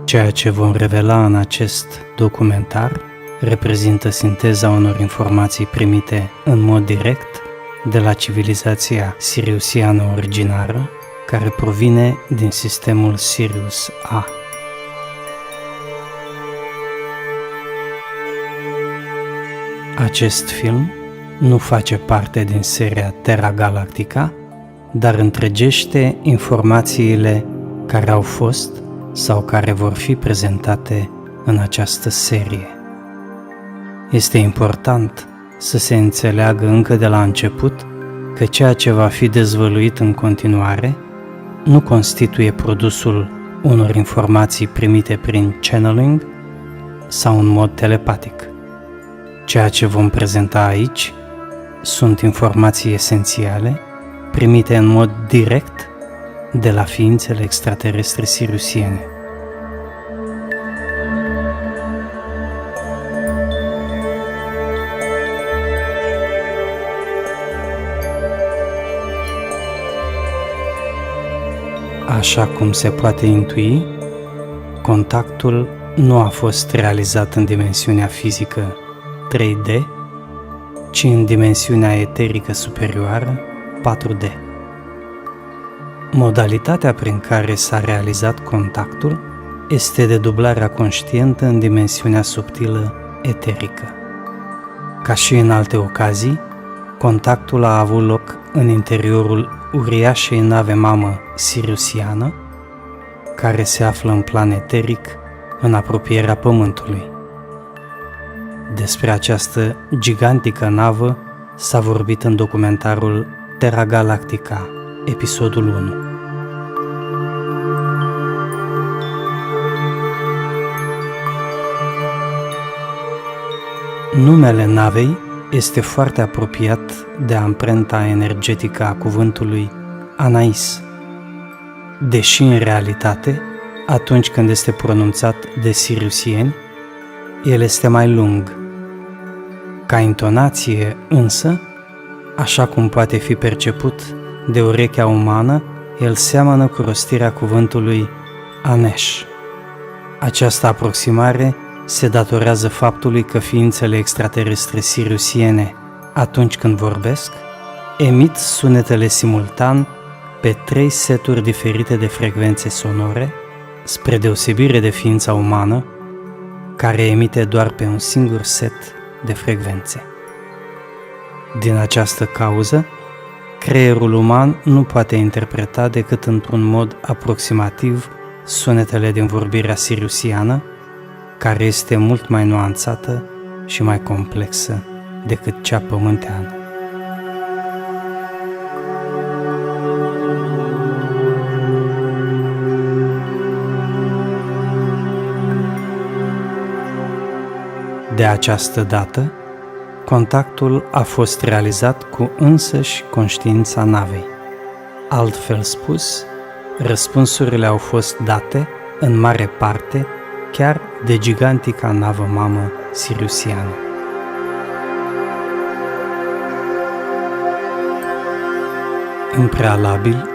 Ceea ce vom revela în acest documentar reprezintă sinteza unor informații primite în mod direct de la civilizația siriusiană originară, care provine din sistemul Sirius A. Acest film nu face parte din seria Terra Galactica, dar întregește informațiile care au fost sau care vor fi prezentate în această serie. Este important să se înțeleagă încă de la început că ceea ce va fi dezvăluit în continuare nu constituie produsul unor informații primite prin channeling sau în mod telepatic. Ceea ce vom prezenta aici sunt informații esențiale primite în mod direct de la ființele extraterestre siriusiene. Așa cum se poate intui, contactul nu a fost realizat în dimensiunea fizică 3D, ci în dimensiunea eterică superioară 4D. Modalitatea prin care s-a realizat contactul este dedublarea conștientă în dimensiunea subtilă eterică. Ca și în alte ocazii, contactul a avut loc în interiorul uriașei nave mamă siriusiană, care se află în plan eteric în apropierea Pământului. Despre această gigantică navă s-a vorbit în documentarul Terra Galactica, episodul 1. Numele navei este foarte apropiat de amprenta energetică a cuvântului Anais, deși în realitate, atunci când este pronunțat de siriusieni, el este mai lung. Ca intonație însă, așa cum poate fi perceput de urechea umană, el seamănă cu rostirea cuvântului Anesh. Această aproximare se datorează faptului că ființele extraterestre siriusiene, atunci când vorbesc, emit sunetele simultan pe 3 seturi diferite de frecvențe sonore, spre deosebire de ființa umană, care emite doar pe un singur set de frecvențe. Din această cauză, creierul uman nu poate interpreta decât într-un mod aproximativ sunetele din vorbirea siriusiană, care este mult mai nuanțată și mai complexă decât cea pământeană. De această dată, contactul a fost realizat cu însăși conștiința navei. Altfel spus, răspunsurile au fost date, în mare parte, chiar de gigantica navă mamă siriusiană. În prealabil,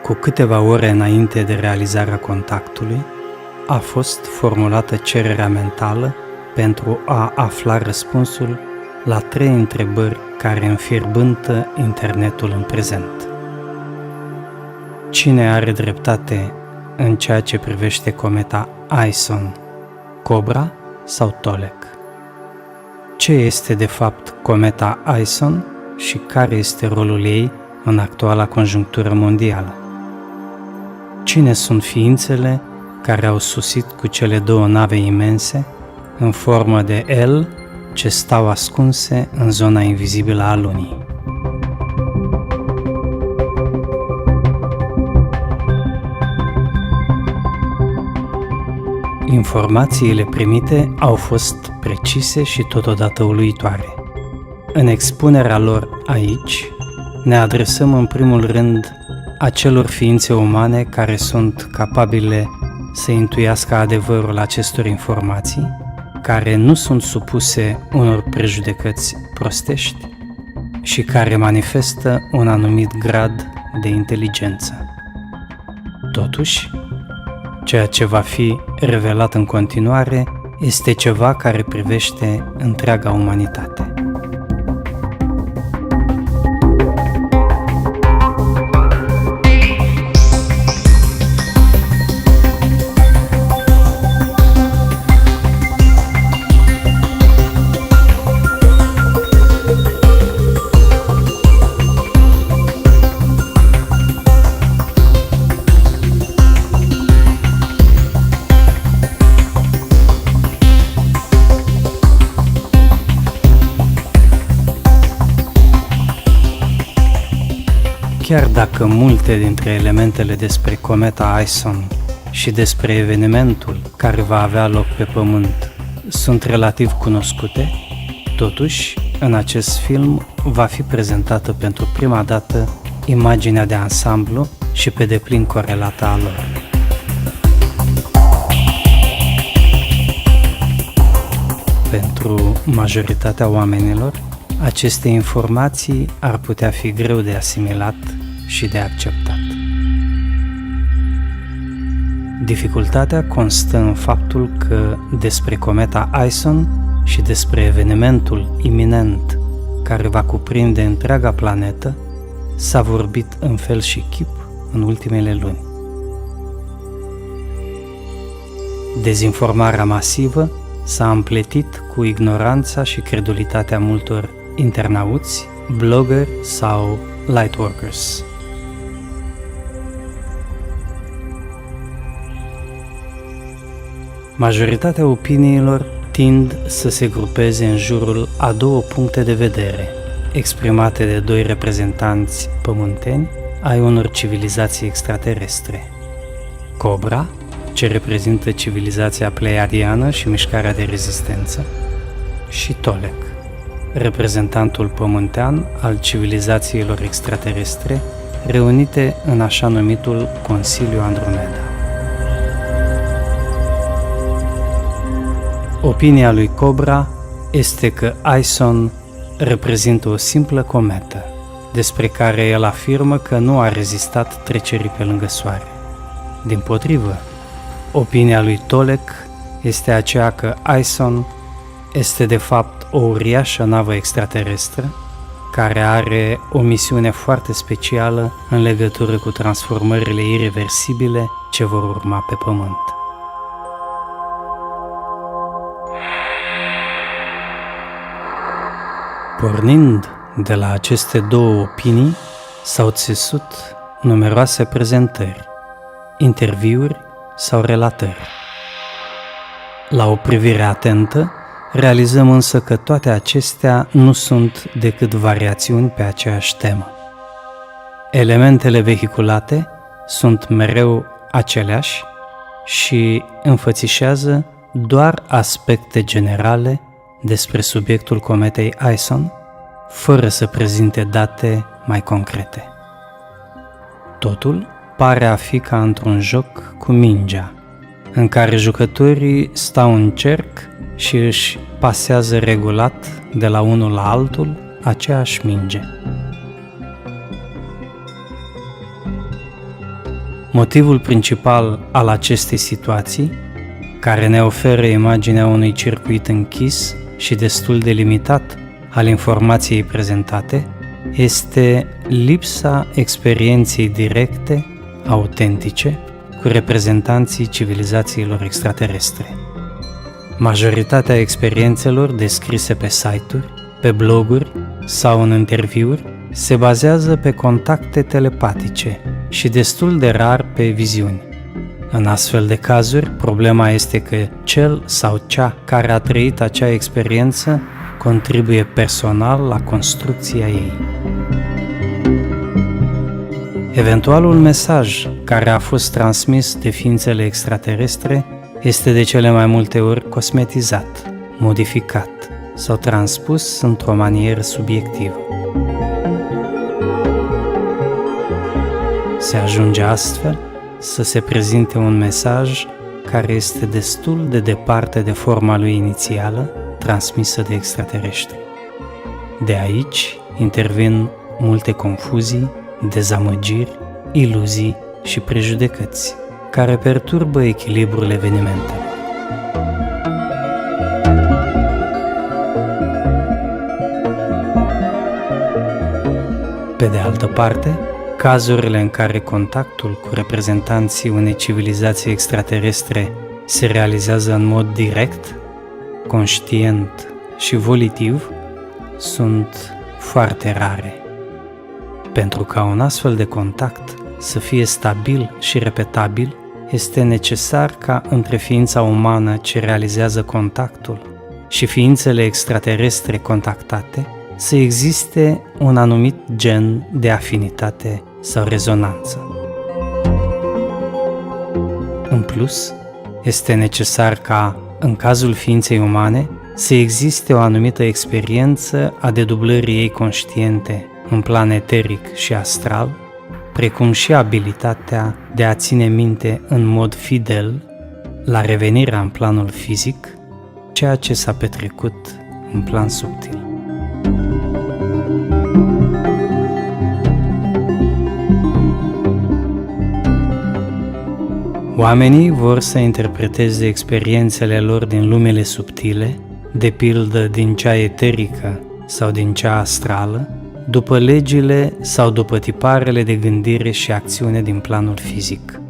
cu câteva ore înainte de realizarea contactului, a fost formulată cererea mentală pentru a afla răspunsul la 3 întrebări care înfierbântă internetul în prezent. Cine are dreptate în ceea ce privește cometa Aison, Cobra sau Tolec? Ce este de fapt cometa Aison și care este rolul ei în actuala conjunctură mondială? Cine sunt ființele care au sosit cu cele 2 nave imense în formă de L ce stau ascunse în zona invizibilă a lunii? Informațiile primite au fost precise și totodată uluitoare. În expunerea lor aici, ne adresăm în primul rând acelor ființe umane care sunt capabile să intuiască adevărul acestor informații, care nu sunt supuse unor prejudecăți prostești și care manifestă un anumit grad de inteligență. Totuși, Ceea ce va fi revelat în continuare este ceva care privește întreaga umanitate. Chiar dacă multe dintre elementele despre cometa Ison și despre evenimentul care va avea loc pe Pământ sunt relativ cunoscute, totuși, în acest film va fi prezentată pentru prima dată imaginea de ansamblu și pe deplin corelată a lor. Pentru majoritatea oamenilor, aceste informații ar putea fi greu de asimilat și de acceptat. Dificultatea constă în faptul că despre cometa Ison și despre evenimentul iminent care va cuprinde întreaga planetă s-a vorbit în fel și chip în ultimele luni. Dezinformarea masivă s-a împletit cu ignoranța și credulitatea multor internauți, bloggeri sau lightworkers. Majoritatea opiniilor tind să se grupeze în jurul a două puncte de vedere, exprimate de doi reprezentanți pământeni ai unor civilizații extraterestre. Cobra, ce reprezintă civilizația pleiadiană și mișcarea de rezistență, și Tolec, reprezentantul pământean al civilizațiilor extraterestre reunite în așa numitul Consiliu Andromeda. Opinia lui Cobra este că Ison reprezintă o simplă cometă, despre care el afirmă că nu a rezistat trecerii pe lângă Soare. Dimpotrivă, opinia lui Tolec este aceea că Ison este de fapt o uriașă navă extraterestră care are o misiune foarte specială în legătură cu transformările ireversibile ce vor urma pe Pământ. Pornind de la aceste două opinii, s-au țesut numeroase prezentări, interviuri sau relatări. La o privire atentă, realizăm însă că toate acestea nu sunt decât variațiuni pe aceeași temă. Elementele vehiculate sunt mereu aceleași și înfățișează doar aspecte generale despre subiectul cometei Ison, fără să prezinte date mai concrete. Totul pare a fi ca într-un joc cu mingea, în care jucătorii stau în cerc și își pasează regulat de la unul la altul aceeași minge. Motivul principal al acestei situații, care ne oferă imaginea unui circuit închis și destul de limitat al informației prezentate, este lipsa experienței directe, autentice, cu reprezentanții civilizațiilor extraterestre. Majoritatea experiențelor descrise pe site-uri, pe bloguri sau în interviuri se bazează pe contacte telepatice și destul de rar pe viziuni. În astfel de cazuri, problema este că cel sau cea care a trăit acea experiență contribuie personal la construcția ei. Eventualul mesaj care a fost transmis de ființele extraterestre este de cele mai multe ori cosmetizat, modificat sau transpus într-o manieră subiectivă. Se ajunge astfel să se prezinte un mesaj care este destul de departe de forma lui inițială, transmisă de extraterestri. De aici intervin multe confuzii, dezamăgiri, iluzii și prejudecăți, care perturbă echilibrul evenimentelor. Pe de altă parte, cazurile în care contactul cu reprezentanții unei civilizații extraterestre se realizează în mod direct, conștient și volitiv sunt foarte rare. Pentru ca un astfel de contact să fie stabil și repetabil, este necesar ca între ființa umană ce realizează contactul și ființele extraterestre contactate să existe un anumit gen de afinitate sau rezonanță. În plus, este necesar ca, în cazul ființei umane, să existe o anumită experiență a dedublării ei conștiente în plan eteric și astral, precum și abilitatea de a ține minte în mod fidel la revenirea în planul fizic, ceea ce s-a petrecut în plan subtil. Oamenii vor să interpreteze experiențele lor din lumele subtile, de pildă din cea eterică sau din cea astrală, după legile sau după tiparele de gândire și acțiune din planul fizic.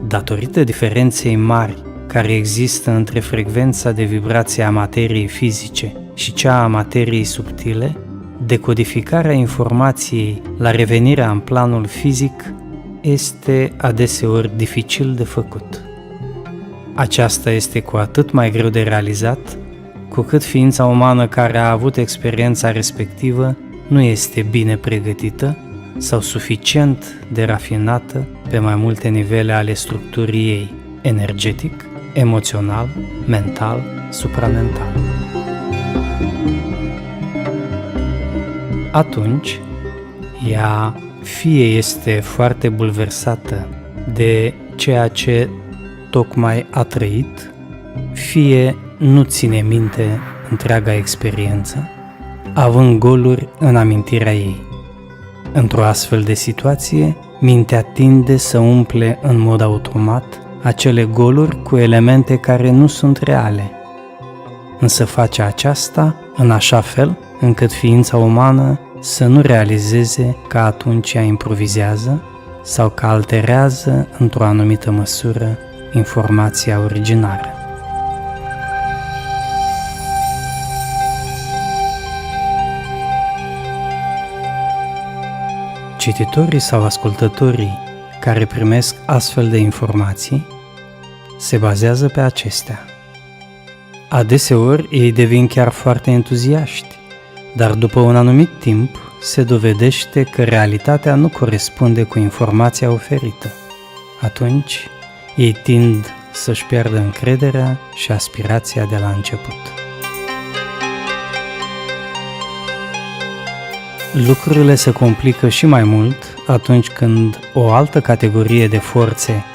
Datorită diferenței mari care există între frecvența de vibrație a materiei fizice și cea a materiei subtile, decodificarea informației la revenirea în planul fizic este adeseori dificil de făcut. Aceasta este cu atât mai greu de realizat, cu cât ființa umană care a avut experiența respectivă nu este bine pregătită sau suficient de rafinată pe mai multe nivele ale structurii ei, energetic, emoțional, mental, supramental. Atunci, ea fie este foarte bulversată de ceea ce tocmai a trăit, fie nu ține minte întreaga experiență, având goluri în amintirea ei. Într-o astfel de situație, mintea tinde să umple în mod automat acele goluri cu elemente care nu sunt reale, însă face aceasta în așa fel încât ființa umană să nu realizeze că atunci ea improvizează sau că alterează într-o anumită măsură informația originară. Cititorii sau ascultătorii care primesc astfel de informații se bazează pe acestea. Adeseori ei devin chiar foarte entuziaști, dar după un anumit timp se dovedește că realitatea nu corespunde cu informația oferită. Atunci ei tind să-și pierdă încrederea și aspirația de la început. Lucrurile se complică și mai mult atunci când o altă categorie de forțe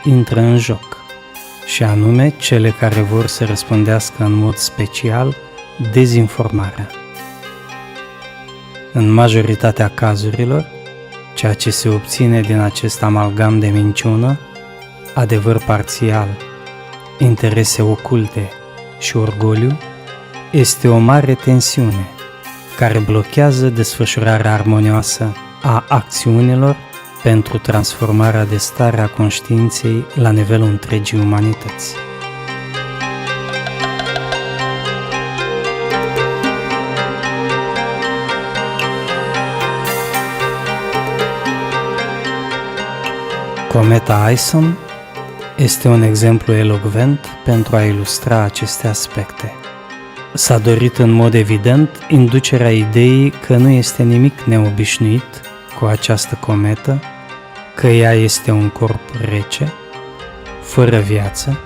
intră în joc, și anume cele care vor să răspundească în mod special dezinformarea. În majoritatea cazurilor, ceea ce se obține din acest amalgam de minciună, adevăr parțial, interese oculte și orgoliu, este o mare tensiune care blochează desfășurarea armonioasă a acțiunilor pentru transformarea de stare a conștiinței la nivelul întregii umanități. Cometa Ison este un exemplu elocvent pentru a ilustra aceste aspecte. S-a dorit în mod evident inducerea ideii că nu este nimic neobișnuit cu această cometă, că ea este un corp rece, fără viață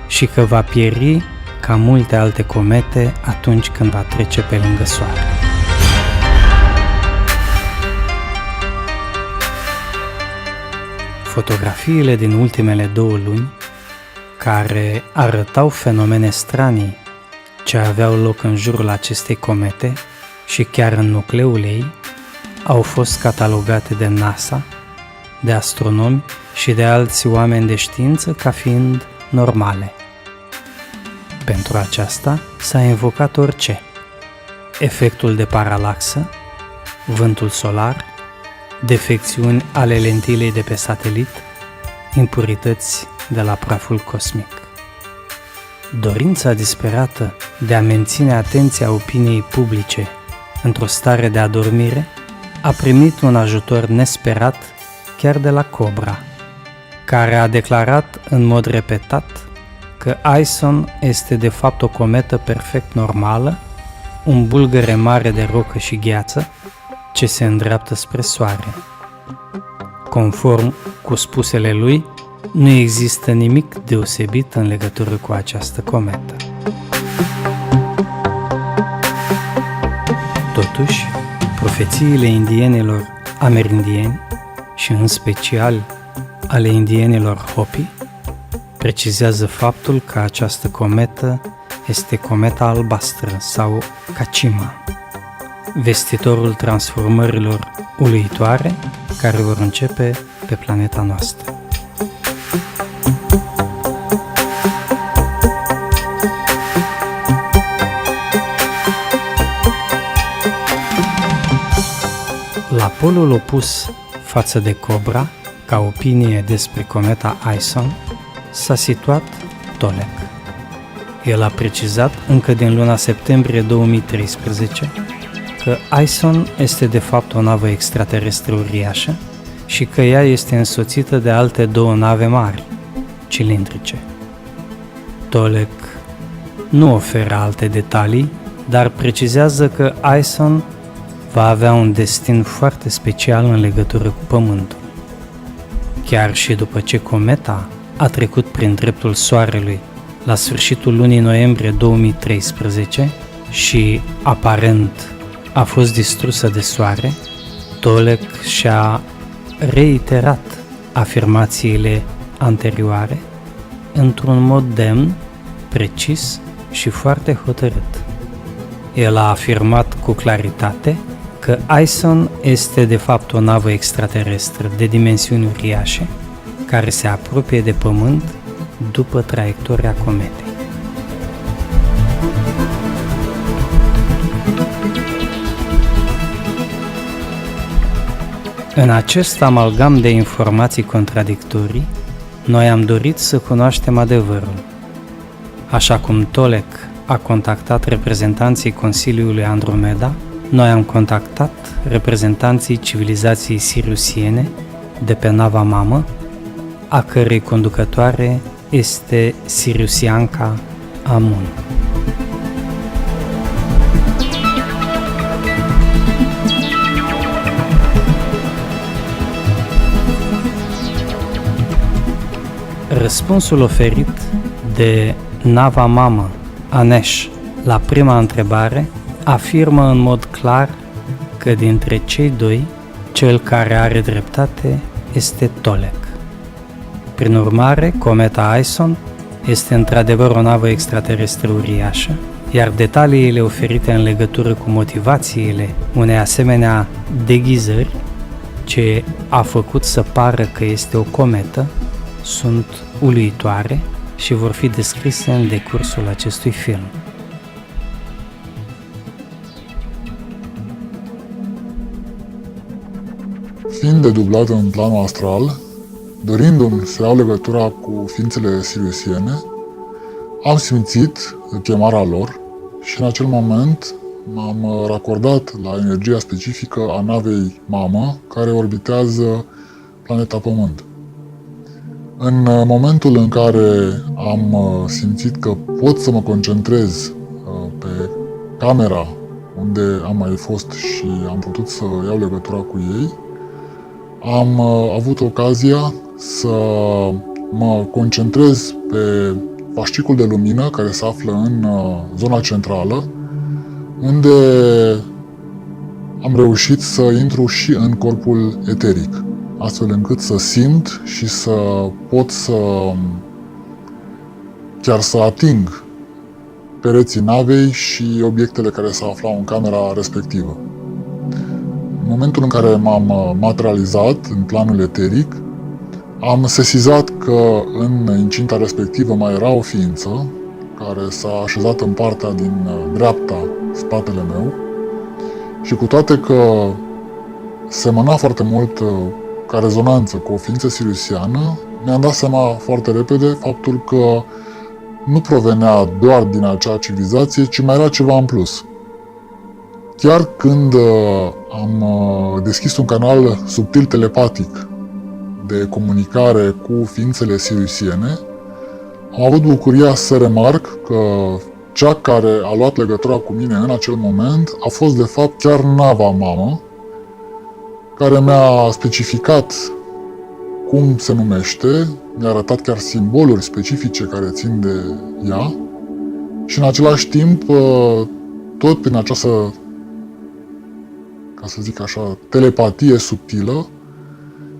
și că va pieri ca multe alte comete atunci când va trece pe lângă Soare. Fotografiile din ultimele 2 luni, care arătau fenomene stranii ce aveau loc în jurul acestei comete și chiar în nucleul ei, au fost catalogate de NASA, de astronomi și de alți oameni de știință ca fiind normale. Pentru aceasta s-a invocat orice: efectul de paralaxă, vântul solar, defecțiuni ale lentilei de pe satelit, impurități de la praful cosmic. Dorința disperată de a menține atenția opiniei publice într-o stare de adormire a primit un ajutor nesperat chiar de la Cobra, care a declarat în mod repetat că Ison este de fapt o cometă perfect normală, un bulgăre mare de rocă și gheață ce se îndreaptă spre soare. Conform cu spusele lui, nu există nimic deosebit în legătură cu această cometă. Totuși, profețiile indienilor amerindieni și în special ale indienilor Hopi precizează faptul că această cometă este cometa albastră sau Kachima, vestitorul transformărilor uluitoare care vor începe pe planeta noastră. La polul opus față de Cobra, ca opinie despre cometa Ison, s-a situat Tolec. El a precizat încă din luna septembrie 2013 că Ison este de fapt o navă extraterestră uriașă și că ea este însoțită de alte două nave mari, cilindrice. Tolec nu oferă alte detalii, dar precizează că Ison va avea un destin foarte special în legătură cu Pământul. Chiar și după ce cometa a trecut prin dreptul Soarelui la sfârșitul lunii noiembrie 2013 și, aparent, a fost distrusă de Soare, Tolec și-a reiterat afirmațiile anterioare într-un mod demn, precis și foarte hotărât. El a afirmat cu claritate că Ison este de fapt o navă extraterestră de dimensiuni uriașe care se apropie de Pământ după traiectoria cometei. În acest amalgam de informații contradictorii, noi am dorit să cunoaștem adevărul. Așa cum Tolec a contactat reprezentanții Consiliului Andromeda, noi am contactat reprezentanții civilizației siriusiene de pe nava mamă, a cărei conducătoare este Siriusianca Amun. Răspunsul oferit de nava mamă Anesh la prima întrebare afirmă în mod clar că dintre cei doi, cel care are dreptate este Tolec. Prin urmare, cometa Ison este într-adevăr o navă extraterestră uriașă, iar detaliile oferite în legătură cu motivațiile unei asemenea deghizări, ce a făcut să pară că este o cometă, sunt uluitoare și vor fi descrise în decursul acestui film. Fiind dedublat în planul astral, dorindu-mi să iau legătura cu ființele siriusiene, am simțit chemarea lor și în acel moment m-am racordat la energia specifică a navei mamă care orbitează planeta Pământ. În momentul în care am simțit că pot să mă concentrez pe camera unde am mai fost și am putut să iau legătura cu ei, am avut ocazia să mă concentrez pe fascicul de lumină care se află în zona centrală, unde am reușit să intru și în corpul eteric, astfel încât să simt și să pot chiar să ating pereții navei și obiectele care se aflau în camera respectivă. În momentul în care m-am materializat în planul eteric, Am sesizat că în incinta respectivă mai era o ființă care s-a așezat în partea din dreapta, spatele meu, și cu toate că semăna foarte mult ca rezonanță cu o ființă siriusiană, mi-am dat seama foarte repede faptul că nu provenea doar din acea civilizație, ci mai era ceva în plus. Chiar când am deschis un canal subtil telepatic de comunicare cu ființele siriusiene, am avut bucuria să remarc că cea care a luat legătura cu mine în acel moment a fost de fapt chiar nava mamă, care mi-a specificat cum se numește, mi-a arătat chiar simboluri specifice care țin de ea și în același timp, tot prin această, ca să zic așa, telepatie subtilă,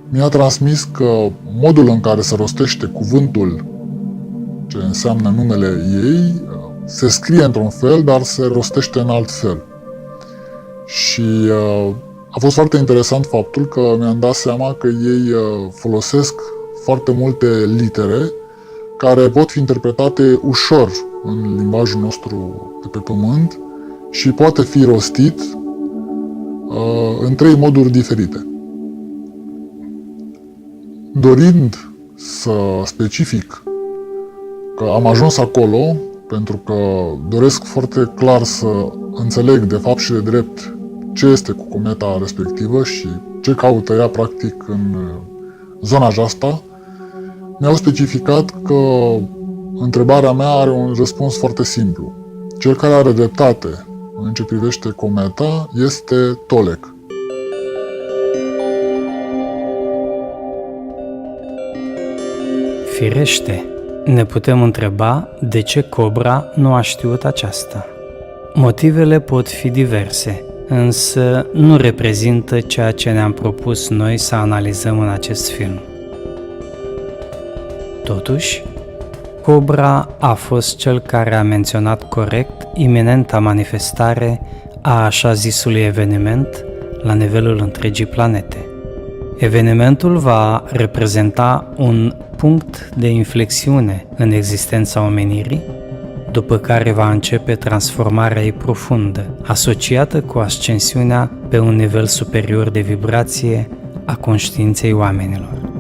mi-a transmis că modul în care se rostește cuvântul ce înseamnă numele ei se scrie într-un fel, dar se rostește în alt fel. Și a fost foarte interesant faptul că mi-am dat seama că ei folosesc foarte multe litere care pot fi interpretate ușor în limbajul nostru de pe pământ și poate fi rostit în 3 moduri diferite. Dorind să specific că am ajuns acolo pentru că doresc foarte clar să înțeleg de fapt și de drept ce este cu cometa respectivă și ce caută ea practic în zona aceasta, mi-au specificat că întrebarea mea are un răspuns foarte simplu. Cel care are dreptate în ce privește cometa este Tolec. Firește, ne putem întreba de ce Cobra nu a știut aceasta. Motivele pot fi diverse, însă nu reprezintă ceea ce ne-am propus noi să analizăm în acest film. Totuși, Cobra a fost cel care a menționat corect iminenta manifestare a așa zisului eveniment la nivelul întregii planete. Evenimentul va reprezenta un punct de inflexiune în existența omenirii, după care va începe transformarea ei profundă, asociată cu ascensiunea pe un nivel superior de vibrație a conștiinței oamenilor.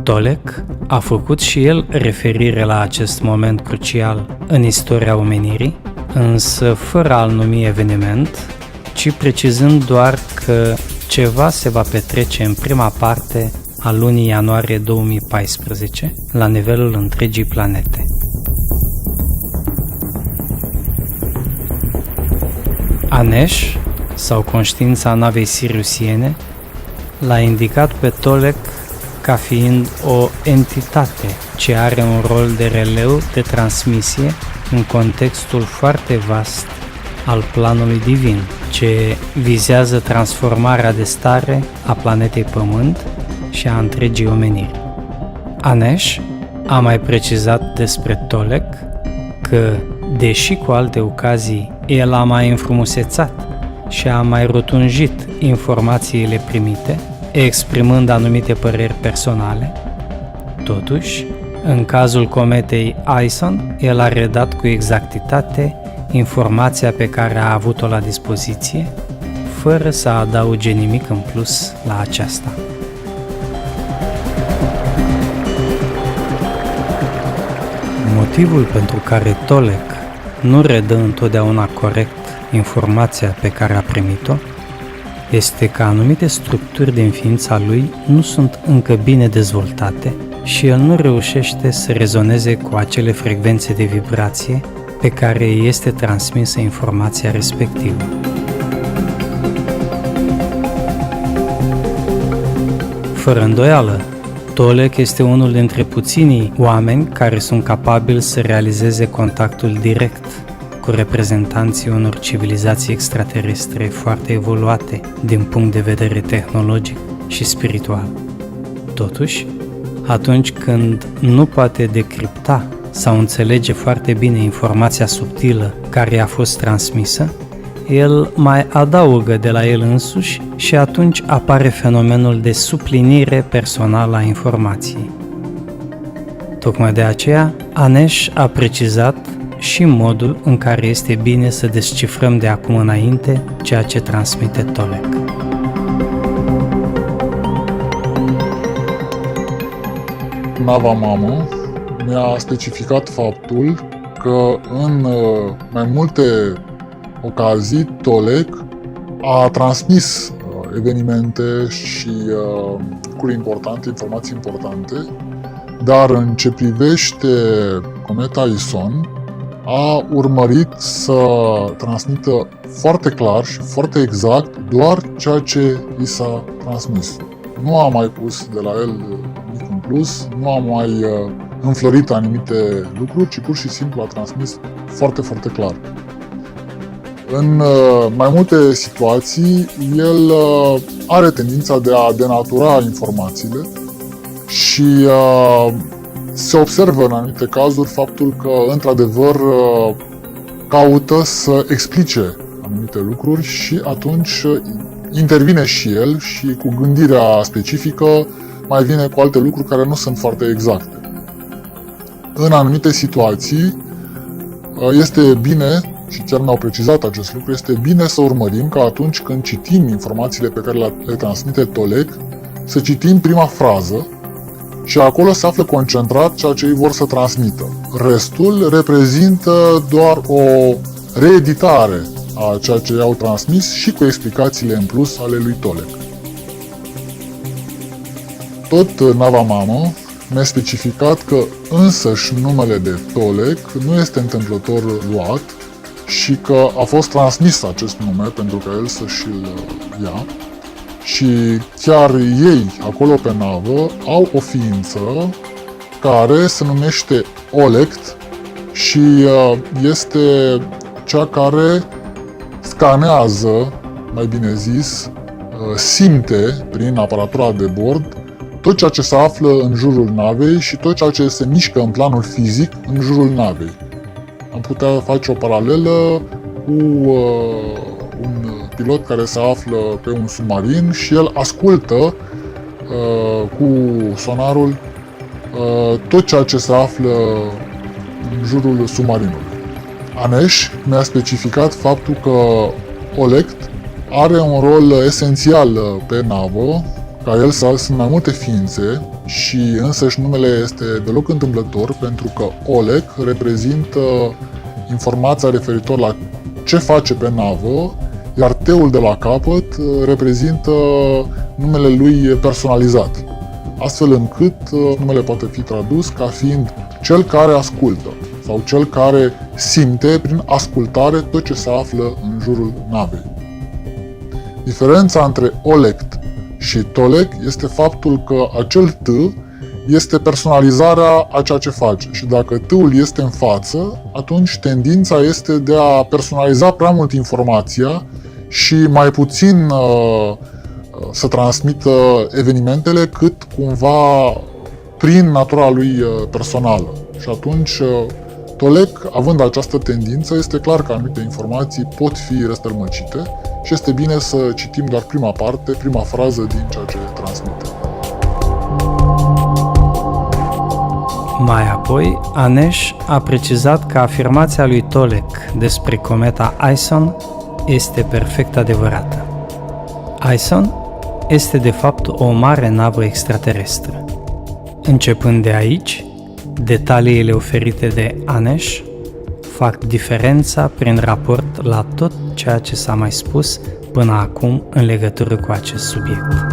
Tolec a făcut și el referire la acest moment crucial în istoria omenirii, însă fără a-l numi eveniment, ci precizând doar că ceva se va petrece în prima parte a lunii ianuarie 2014 la nivelul întregii planete. Anesh, sau conștiința navei siriusiene, l-a indicat pe Tolec ca fiind o entitate ce are un rol de releu de transmisie în contextul foarte vast al planului divin, ce vizează transformarea de stare a planetei Pământ și a întregii omeniri. Anesh a mai precizat despre Tolec că, deși cu alte ocazii el a mai înfrumusețat și a mai rotunjit informațiile primite, exprimând anumite păreri personale, totuși, în cazul cometei Ison, el a redat cu exactitate informația pe care a avut-o la dispoziție, fără să adauge nimic în plus la aceasta. Motivul pentru care Tolec nu redă întotdeauna corect informația pe care a primit-o este că anumite structuri din ființa lui nu sunt încă bine dezvoltate și el nu reușește să rezoneze cu acele frecvențe de vibrație pe care îi este transmisă informația respectivă. Fără îndoială, Tolec este unul dintre puținii oameni care sunt capabili să realizeze contactul direct cu reprezentanții unor civilizații extraterestre foarte evoluate din punct de vedere tehnologic și spiritual. Totuși, atunci când nu poate decripta sau înțelege foarte bine informația subtilă care i-a fost transmisă, el mai adaugă de la el însuși și atunci apare fenomenul de suplinire personală a informației. Tocmai de aceea, Anesh a precizat și modul în care este bine să descifrăm de acum înainte ceea ce transmite Tolek. Nava Mamă mi-a specificat faptul că în mai multe ocazii Tolek a transmis evenimente și lucruri importante, informații importante, dar în ce privește cometa Ison, a urmărit să transmită foarte clar și foarte exact doar ceea ce i s-a transmis. Nu a mai pus de la el nimic în plus, nu a mai înflorit anumite lucruri, ci pur și simplu a transmis foarte, foarte clar. În mai multe situații, el are tendința de a denatura informațiile și se observă în anumite cazuri faptul că, într-adevăr, caută să explice anumite lucruri și atunci intervine și el și cu gândirea specifică mai vine cu alte lucruri care nu sunt foarte exacte. În anumite situații este bine, și chiar mi-au precizat acest lucru, este bine să urmărim că atunci când citim informațiile pe care le transmite Tolek, să citim prima frază și acolo se află concentrat ceea ce ei vor să transmită. Restul reprezintă doar o reeditare a ceea ce i-au transmis și cu explicațiile în plus ale lui Tolek. Tot Nava Mamă mi-a specificat că însăși numele de Tolek nu este întâmplător luat și că a fost transmis acest nume pentru ca el să-și-l ia și chiar ei, acolo pe navă, au o ființă care se numește Olect și este cea care scanează, mai bine zis, simte prin aparatura de bord tot ceea ce se află în jurul navei și tot ceea ce se mișcă în planul fizic în jurul navei. Am putea face o paralelă cu un pilot care se află pe un submarin și el ascultă cu sonarul tot ceea ce se află în jurul submarinului. Anesh mi-a specificat faptul că Olect are un rol esențial pe navă, ca el sunt mai multe ființe și însăși numele este deloc întâmplător pentru că Olect reprezintă informația referitor la ce face pe navă, iar T-ul de la capăt reprezintă numele lui personalizat, astfel încât numele poate fi tradus ca fiind cel care ascultă sau cel care simte prin ascultare tot ce se află în jurul navei. Diferența între Olect și Tolek este faptul că acel T este personalizarea a ceea ce face și dacă T-ul este în față, atunci tendința este de a personaliza prea mult informația și mai puțin să transmită evenimentele cât cumva prin natura lui personală. Și atunci Tolek, având această tendință, este clar că anumite informații pot fi răstălmăcite și este bine să citim doar prima parte, prima frază din ceea ce transmite. Mai apoi, Anesh a precizat că afirmația lui Tolek despre cometa Ison este perfect adevărată. Ison este de fapt o mare navă extraterestră. Începând de aici, detaliile oferite de Anesh fac diferența prin raport la tot ceea ce s-a mai spus până acum în legătură cu acest subiect.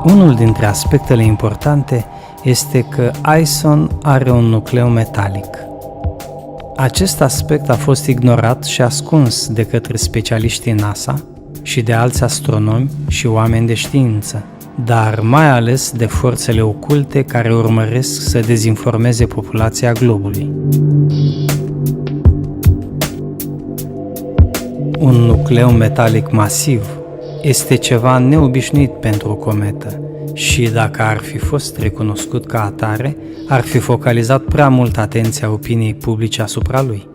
Unul dintre aspectele importante este că Ison are un nucleu metalic. Acest aspect a fost ignorat și ascuns de către specialiștii NASA și de alți astronomi și oameni de știință, dar mai ales de forțele oculte care urmăresc să dezinformeze populația globului. Un nucleu metalic masiv este ceva neobișnuit pentru o cometă și dacă ar fi fost recunoscut ca atare, ar fi focalizat prea mult atenția opiniei publice asupra lui.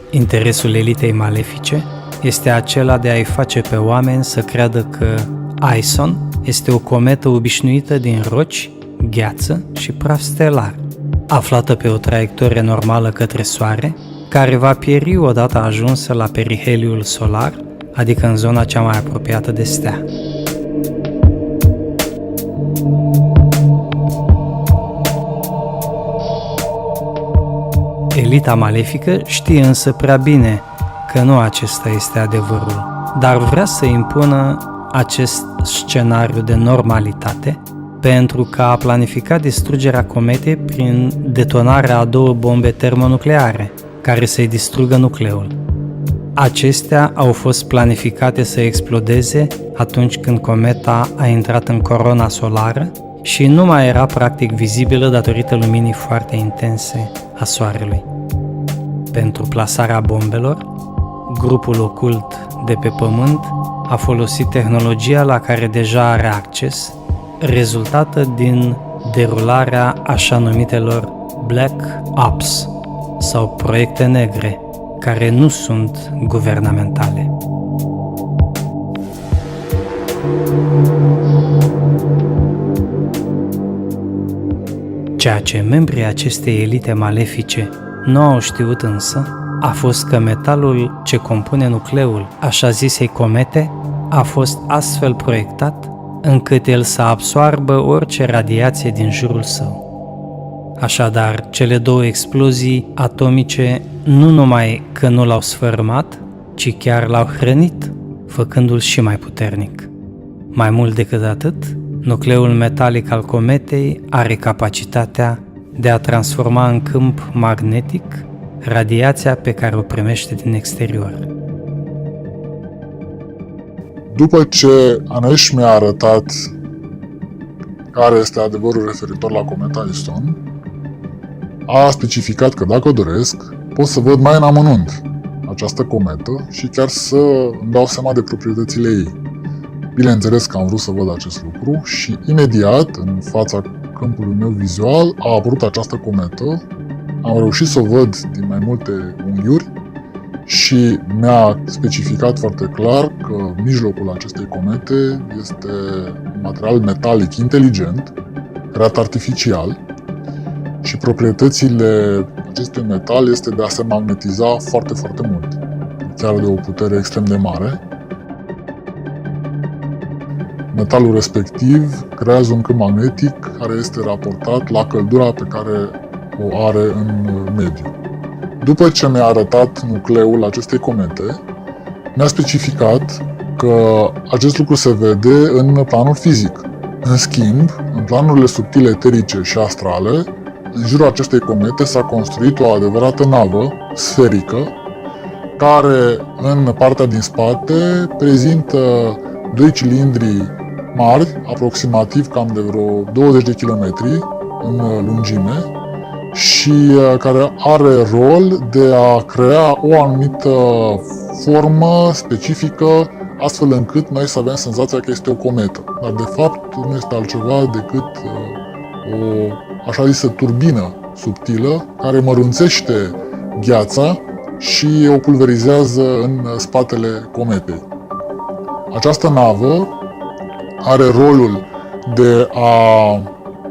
Interesul elitei malefice este acela de a-i face pe oameni să creadă că Ison este o cometă obișnuită din roci, gheață și praf stelar, aflată pe o traiectorie normală către Soare, care va pieri odată ajunsă la periheliul solar, adică în zona cea mai apropiată de stea. Elita malefică știe însă prea bine că nu acesta este adevărul, dar vrea să impună acest scenariu de normalitate pentru că a planificat distrugerea cometei prin detonarea a 2 bombe termonucleare care să-i distrugă nucleul. Acestea au fost planificate să explodeze atunci când cometa a intrat în corona solară și nu mai era practic vizibilă datorită luminii foarte intense a Soarelui. Pentru plasarea bombelor, grupul ocult de pe Pământ a folosit tehnologia la care deja are acces, rezultată din derularea așa numitelor Black Ops sau proiecte negre, care nu sunt guvernamentale. Ceea ce membrii acestei elite malefice nu au știut însă a fost că metalul ce compune nucleul așa zisei comete a fost astfel proiectat încât el să absoarbă orice radiație din jurul său. Așadar, cele 2 explozii atomice nu numai că nu l-au sfărâmat, ci chiar l-au hrănit, făcându-l și mai puternic. Mai mult decât atât, nucleul metalic al cometei are capacitatea de a transforma în câmp magnetic radiația pe care o primește din exterior. După ce Anesh mi-a arătat care este adevărul referitor la cometa Ison, a specificat că dacă o doresc, pot să văd mai în amănunt această cometă și chiar să îmi dau seama de proprietățile ei. Bineînțeles că am vrut să văd acest lucru și imediat, în fața câmpului meu vizual, a apărut această cometă. Am reușit să o văd din mai multe unghiuri și mi-a specificat foarte clar că mijlocul acestei comete este un material metalic inteligent, creat artificial, și proprietățile acestui metal este de a se magnetiza foarte, foarte mult, chiar de o putere extrem de mare. Metalul respectiv creează un câmp magnetic care este raportat la căldura pe care o are în mediu. După ce mi-a arătat nucleul acestei comete, mi-a specificat că acest lucru se vede în planul fizic. În schimb, în planurile subtile eterice și astrale, în jurul acestei comete s-a construit o adevărată navă sferică, care în partea din spate prezintă 2 cilindri mari, aproximativ cam de vreo 20 de kilometri în lungime, și care are rol de a crea o anumită formă specifică, astfel încât noi să avem senzația că este o cometă. Dar de fapt nu este altceva decât o așa zisă turbină subtilă care mărunțește gheața și o pulverizează în spatele cometei. Această navă are rolul de a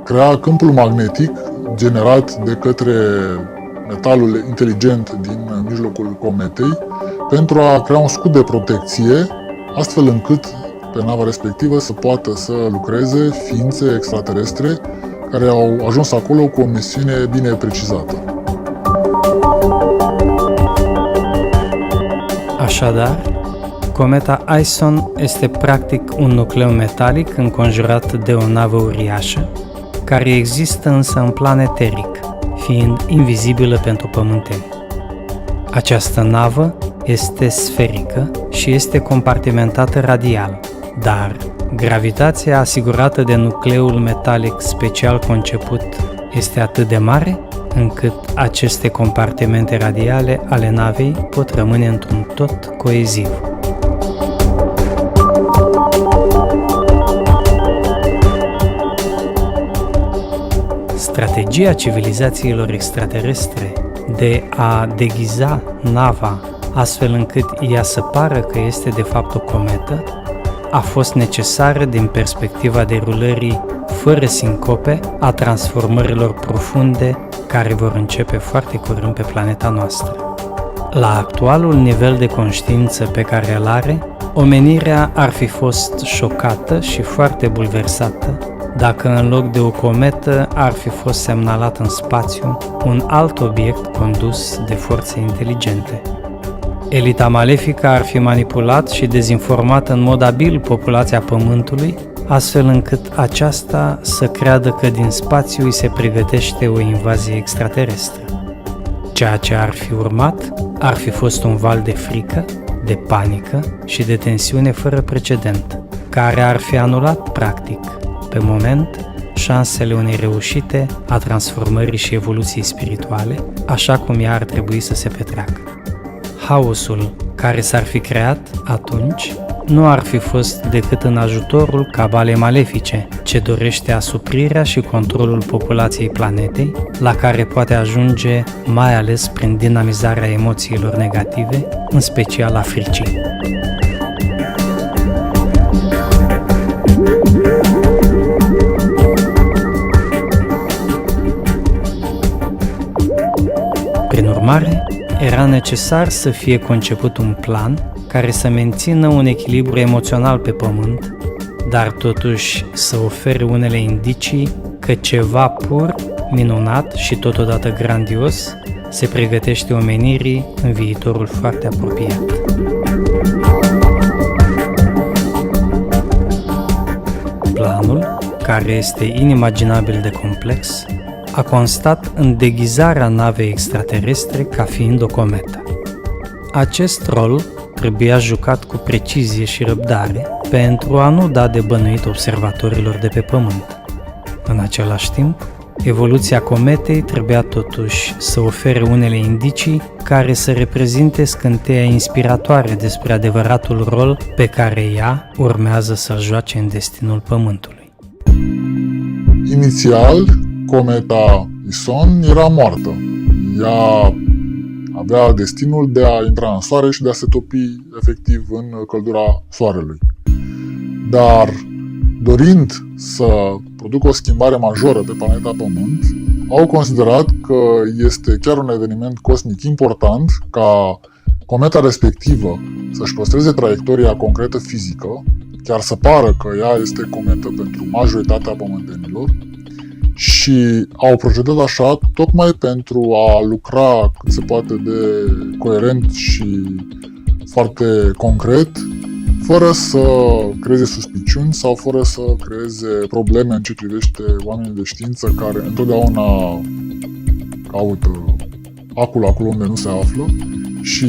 crea câmpul magnetic generat de către metalul inteligent din mijlocul cometei pentru a crea un scut de protecție, astfel încât pe nava respectivă să poată să lucreze ființe extraterestre care au ajuns acolo cu o misiune bine precizată. Așadar, cometa Ison este practic un nucleu metalic înconjurat de o navă uriașă, care există însă în plan eteric, fiind invizibilă pentru pământeni. Această navă este sferică și este compartimentată radial, dar gravitația asigurată de nucleul metalic special conceput este atât de mare încât aceste compartimente radiale ale navei pot rămâne într-un tot coeziv. Strategia civilizațiilor extraterestre de a deghiza nava astfel încât ea să pară că este de fapt o cometă a fost necesară din perspectiva derulării fără sincope a transformărilor profunde care vor începe foarte curând pe planeta noastră. La actualul nivel de conștiință pe care îl are, omenirea ar fi fost șocată și foarte bulversată dacă în loc de o cometă ar fi fost semnalat în spațiu un alt obiect condus de forțe inteligente. Elita malefică ar fi manipulat și dezinformat în mod abil populația Pământului, astfel încât aceasta să creadă că din spațiu îi se pregătește o invazie extraterestră. Ceea ce ar fi urmat ar fi fost un val de frică, de panică și de tensiune fără precedent, care ar fi anulat, practic, pe moment, șansele unei reușite a transformării și evoluției spirituale, așa cum ea ar trebui să se petreacă. Haosul care s-ar fi creat atunci nu ar fi fost decât în ajutorul cabalei malefice, ce dorește asuprirea și controlul populației planetei, la care poate ajunge mai ales prin dinamizarea emoțiilor negative, în special a fricii. Prin urmare, era necesar să fie conceput un plan care să mențină un echilibru emoțional pe Pământ, dar totuși să ofere unele indicii că ceva pur, minunat și totodată grandios se pregătește omenirii în viitorul foarte apropiat. Planul, care este inimaginabil de complex, a constat în deghizarea navei extraterestre ca fiind o cometă. Acest rol trebuia jucat cu precizie și răbdare pentru a nu da de bănuit observatorilor de pe Pământ. În același timp, evoluția cometei trebuia totuși să ofere unele indicii care să reprezinte scânteia inspiratoare despre adevăratul rol pe care ea urmează să-l joace în destinul Pământului. Inițial, cometa Ison era moartă. Ea avea destinul de a intra în soare și de a se topi efectiv în căldura soarelui. Dar, dorind să producă o schimbare majoră pe planeta Pământ, au considerat că este chiar un eveniment cosmic important ca cometa respectivă să-și păstreze traiectoria concretă fizică, chiar să pară că ea este cometă pentru majoritatea pământenilor, și au procedat așa tocmai pentru a lucra cât se poate de coerent și foarte concret, fără să creeze suspiciuni sau fără să creeze probleme în ce privește oamenii de știință care întotdeauna caută acul acolo unde nu se află și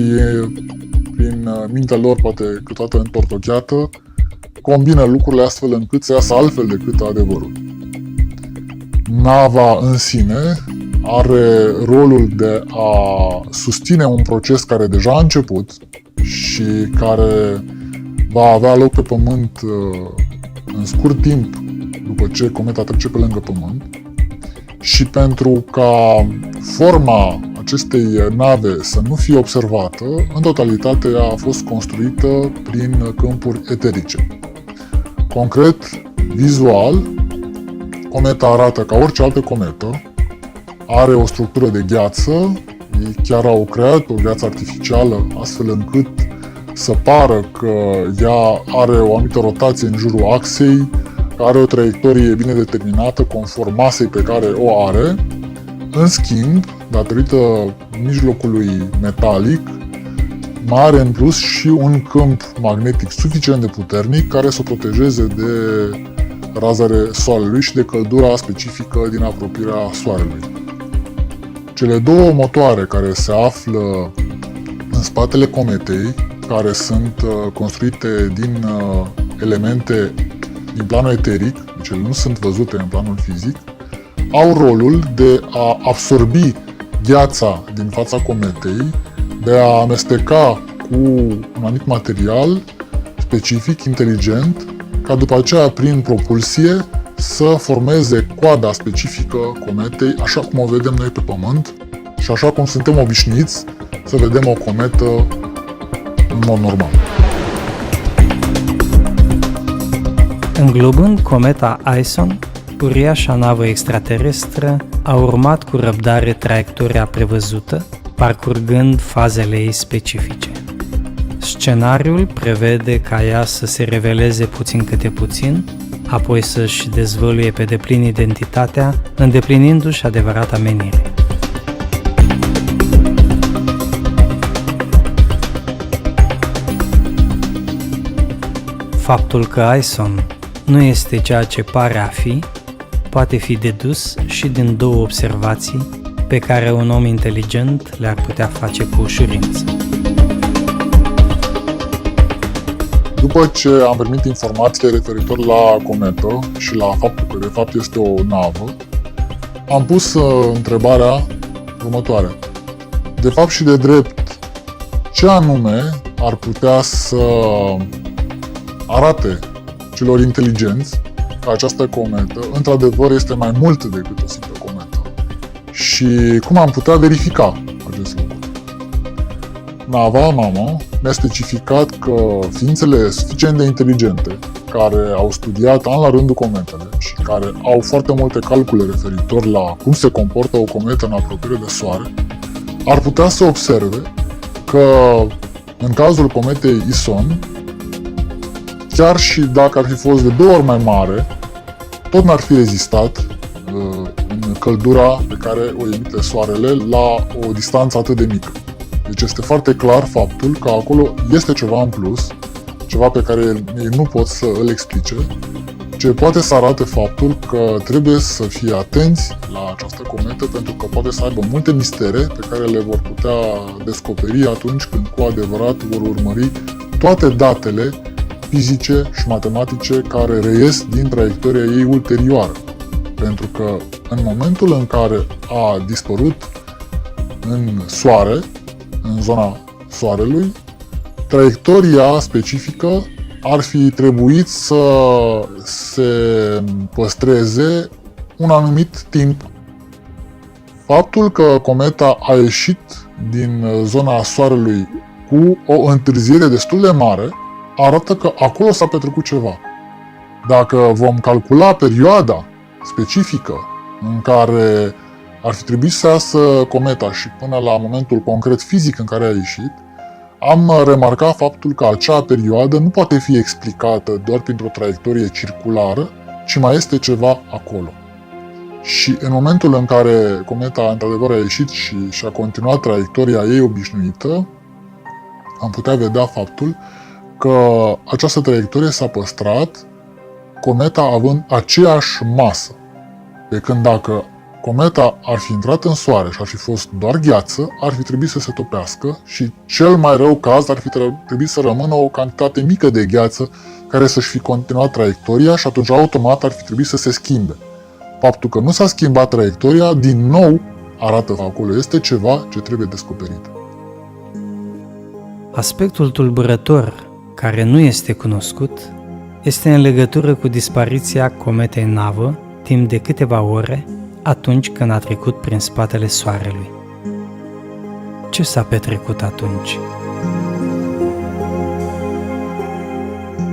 prin mintea lor poate câteodată întortocheată combină lucrurile astfel încât să iasă altfel decât adevărul. Nava în sine are rolul de a susține un proces care deja a început și care va avea loc pe Pământ în scurt timp după ce cometa trece pe lângă Pământ, și pentru ca forma acestei nave să nu fie observată, în totalitate ea a fost construită prin câmpuri eterice. Concret, vizual, cometa arată ca orice altă cometă, are o structură de gheață, ei chiar au creat o gheață artificială astfel încât să pară că ea are o anumită rotație în jurul axei, are o traiectorie bine determinată conform masei pe care o are. În schimb, datorită mijlocului metalic, mai are în plus și un câmp magnetic suficient de puternic care să o protejeze de razele soarelui și de căldura specifică din apropierea soarelui. Cele două motoare care se află în spatele cometei, care sunt construite din elemente din planul eteric, deci ele nu sunt văzute în planul fizic, au rolul de a absorbi gheața din fața cometei, de a amesteca cu un anumit material specific, inteligent, ca după aceea, prin propulsie, să formeze coada specifică cometei, așa cum o vedem noi pe Pământ și așa cum suntem obișnuiți să vedem o cometă în mod normal. Înglobând cometa Ison, uriașa navă extraterestră a urmat cu răbdare traiectoria prevăzută, parcurgând fazele ei specifice. Scenariul prevede ca ea să se reveleze puțin câte puțin, apoi să-și dezvăluie pe deplin identitatea, îndeplinindu-și adevărata menire. Faptul că Ison nu este ceea ce pare a fi, poate fi dedus și din două observații pe care un om inteligent le-ar putea face cu ușurință. După ce am primit informațiile referitor la cometă și la faptul că de fapt este o navă, am pus întrebarea următoare. De fapt și de drept, ce anume ar putea să arate celor inteligenți că această cometă într-adevăr este mai mult decât o simplă cometă și cum am putea verifica acest lucru. Nava Mamă mi-a specificat că ființele suficient de inteligente, care au studiat an la rândul cometele și care au foarte multe calcule referitor la cum se comportă o cometă în apropiere de Soare, ar putea să observe că în cazul cometei Ison, chiar și dacă ar fi fost de 2 ori mai mare, tot n-ar fi rezistat în căldura pe care o emite Soarele la o distanță atât de mică. Deci este foarte clar faptul că acolo este ceva în plus, ceva pe care ei nu pot să îl explice, ce poate să arate faptul că trebuie să fie atenți la această cometă pentru că poate să aibă multe mistere pe care le vor putea descoperi atunci când cu adevărat vor urmări toate datele fizice și matematice care reies din traiectoria ei ulterioară. Pentru că în momentul în care a dispărut în Soare, în zona Soarelui, traiectoria specifică ar fi trebuit să se păstreze un anumit timp. Faptul că cometa a ieșit din zona Soarelui cu o întârziere destul de mare arată că acolo s-a petrecut ceva. Dacă vom calcula perioada specifică în care ar fi trebuit să iasă cometa și până la momentul concret fizic în care a ieșit, am remarcat faptul că acea perioadă nu poate fi explicată doar printr-o traiectorie circulară, ci mai este ceva acolo. Și în momentul în care cometa într-adevăr a ieșit și a continuat traiectoria ei obișnuită, am putea vedea faptul că această traiectorie s-a păstrat, cometa având aceeași masă. Pe când dacă cometa ar fi intrat în Soare și ar fi fost doar gheață, ar fi trebuit să se topească și cel mai rău caz ar fi trebuit să rămână o cantitate mică de gheață care să-și fi continuat traiectoria și atunci automat ar fi trebuit să se schimbe. Faptul că nu s-a schimbat traiectoria, din nou arată că acolo este ceva ce trebuie descoperit. Aspectul tulburător care nu este cunoscut este în legătură cu dispariția cometei navă timp de câteva ore atunci când a trecut prin spatele Soarelui. Ce s-a petrecut atunci?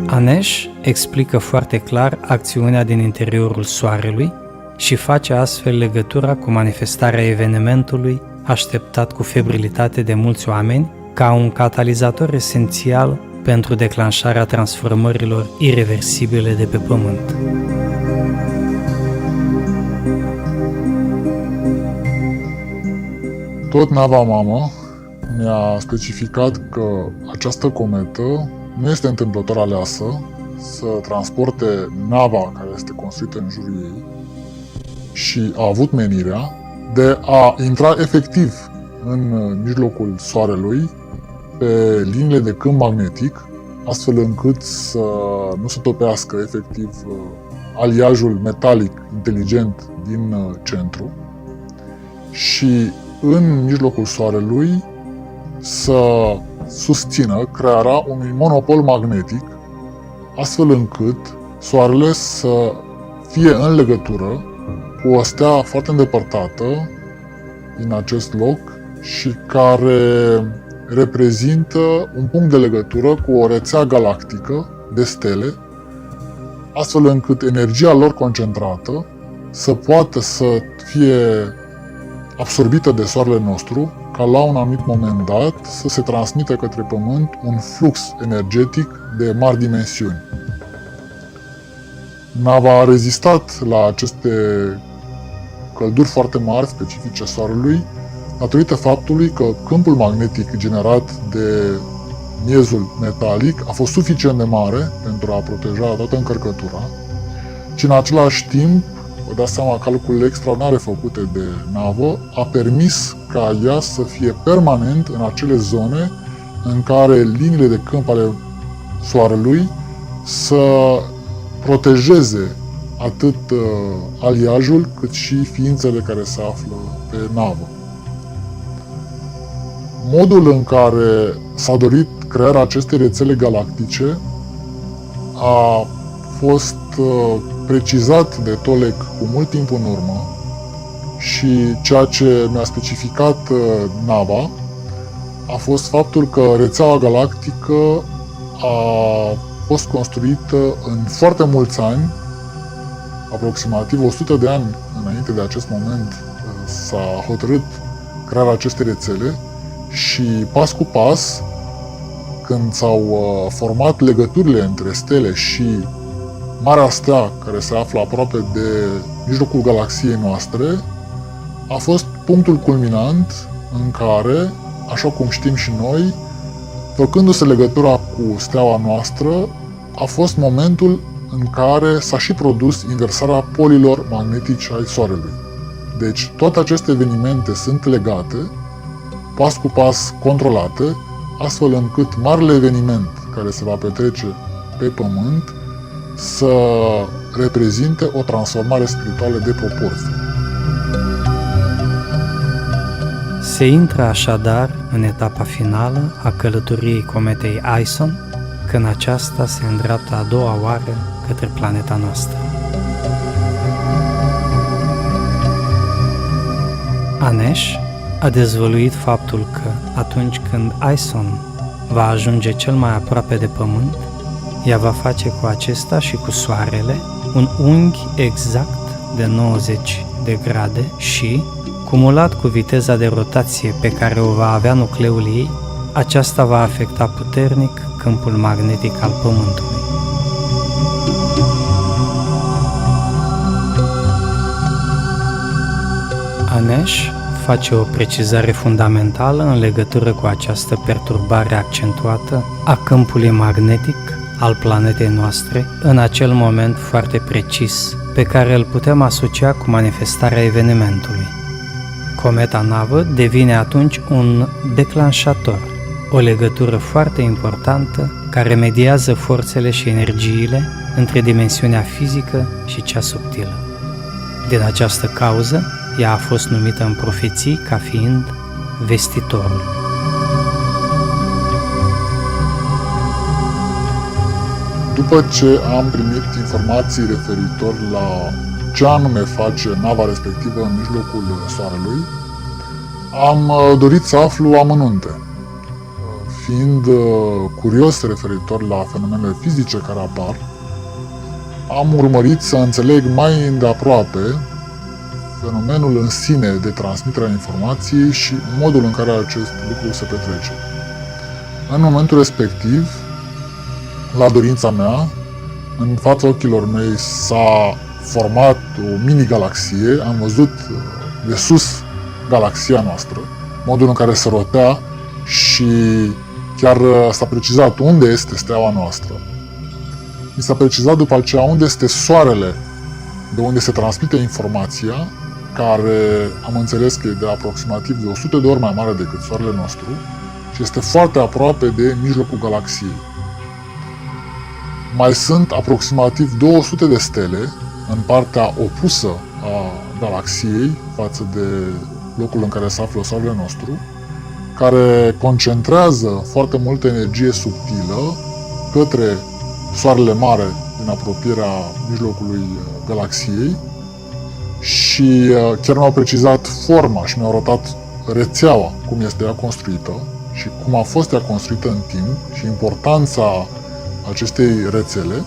Anesh explică foarte clar acțiunea din interiorul Soarelui și face astfel legătura cu manifestarea evenimentului așteptat cu febrilitate de mulți oameni ca un catalizator esențial pentru declanșarea transformărilor ireversibile de pe Pământ. Tot Nava Mamă mi-a specificat că această cometă nu este întâmplător aleasă să transporte nava care este construită în jurul ei și a avut menirea de a intra efectiv în mijlocul Soarelui pe liniile de câmp magnetic, astfel încât să nu se topească efectiv aliajul metalic inteligent din centru și în mijlocul Soarelui să susțină crearea unui monopol magnetic, astfel încât Soarele să fie în legătură cu o stea foarte îndepărtată din acest loc și care reprezintă un punct de legătură cu o rețea galactică de stele, astfel încât energia lor concentrată să poată să fie absorbită de soarele nostru, ca la un anumit moment dat să se transmită către Pământ un flux energetic de mari dimensiuni. Nava a rezistat la aceste călduri foarte mari specifice Soarelui, datorită faptului că câmpul magnetic generat de miezul metalic a fost suficient de mare pentru a proteja toată încărcătura și în același timp, vă dați seama, calculele extraordinare făcute de navă a permis ca ea să fie permanent în acele zone în care liniile de câmp ale Soarelui să protejeze atât aliajul cât și ființele care se află pe navă. Modul în care s-a dorit crearea acestei rețele galactice a fost precizat de Tolec cu mult timp în urmă și ceea ce mi-a specificat nava a fost faptul că rețeaua galactică a fost construită în foarte mulți ani, aproximativ 100 de ani înainte de acest moment s-a hotărât crearea acestei rețele și pas cu pas, când s-au format legăturile între stele și Marea Stea, care se află aproape de mijlocul galaxiei noastre, a fost punctul culminant în care, așa cum știm și noi, făcându-se legătura cu steaua noastră, a fost momentul în care s-a și produs inversarea polilor magnetici ai Soarelui. Deci toate aceste evenimente sunt legate, pas cu pas controlate, astfel încât marele eveniment care se va petrece pe Pământ să reprezinte o transformare spirituală de proporție. Se intră așadar în etapa finală a călătoriei cometei Ison, când aceasta se îndreaptă a doua oară către planeta noastră. Anesh a dezvăluit faptul că atunci când Ison va ajunge cel mai aproape de Pământ, ea va face cu acesta și cu Soarele un unghi exact de 90 de grade și, cumulat cu viteza de rotație pe care o va avea nucleul ei, aceasta va afecta puternic câmpul magnetic al Pământului. Anesh face o precizare fundamentală în legătură cu această perturbare accentuată a câmpului magnetic al planetei noastre în acel moment foarte precis, pe care îl putem asocia cu manifestarea evenimentului. Cometa navă devine atunci un declanșator, o legătură foarte importantă care mediază forțele și energiile între dimensiunea fizică și cea subtilă. Din această cauză, ea a fost numită în profeții ca fiind vestitorul. După ce am primit informații referitor la ce anume face nava respectivă în mijlocul Soarelui, am dorit să aflu amănunte. Fiind curios referitor la fenomenele fizice care apar, am urmărit să înțeleg mai îndeaproape fenomenul în sine de transmitere a informației și modul în care acest lucru se petrece. În momentul respectiv, la dorința mea, în fața ochilor mei s-a format o mini-galaxie, am văzut de sus galaxia noastră, modul în care se rotea și chiar s-a precizat unde este steaua noastră. Mi s-a precizat după aceea unde este Soarele, de unde se transmite informația, care am înțeles că e de aproximativ de 100 de ori mai mare decât Soarele nostru și este foarte aproape de mijlocul galaxiei. Mai sunt aproximativ 200 de stele în partea opusă a galaxiei față de locul în care se află Soarele nostru, care concentrează foarte multă energie subtilă către Soarele mare din apropierea mijlocului galaxiei și chiar mi-au precizat forma și mi-au arătat rețeaua, cum este ea construită și cum a fost ea construită în timp și importanța acestei rețele.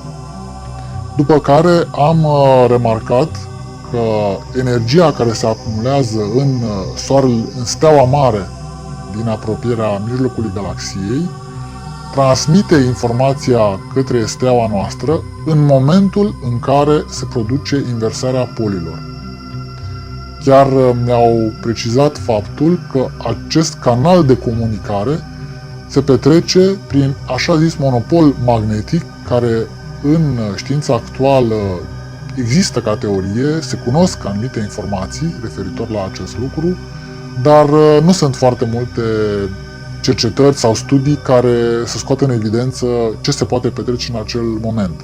După care am remarcat că energia care se acumulează în Soarele, în steaua mare din apropierea mijlocului galaxiei, transmite informația către steaua noastră în momentul în care se produce inversarea polilor. Chiar mi-au precizat faptul că acest canal de comunicare se petrece prin așa zis monopol magnetic, care în știința actuală există ca teorie, se cunosc anumite informații referitor la acest lucru, dar nu sunt foarte multe cercetări sau studii care să scoată în evidență ce se poate petrece în acel moment.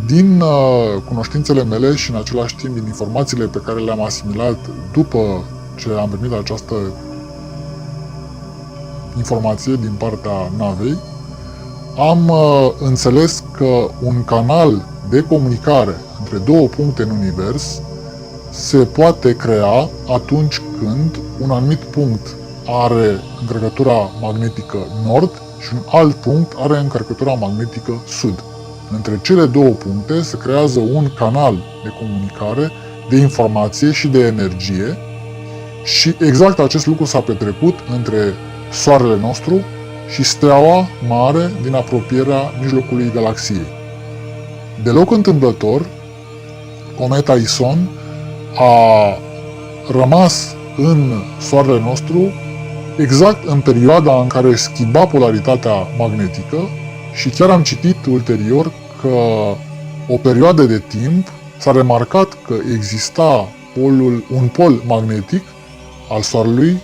Din cunoștințele mele și în același timp din informațiile pe care le-am asimilat după ce am primit această informație din partea navei, am înțeles că un canal de comunicare între două puncte în univers se poate crea atunci când un anumit punct are încărcătura magnetică nord și un alt punct are încărcătura magnetică sud. Între cele două puncte se creează un canal de comunicare, de informație și de energie și exact acest lucru s-a petrecut între Soarele nostru și steaua mare din apropierea mijlocului galaxiei. Deloc întâmplător, cometa Ison a rămas în Soarele nostru exact în perioada în care își schimba polaritatea magnetică și chiar am citit ulterior că o perioadă de timp s-a remarcat că exista un pol magnetic al Soarelui,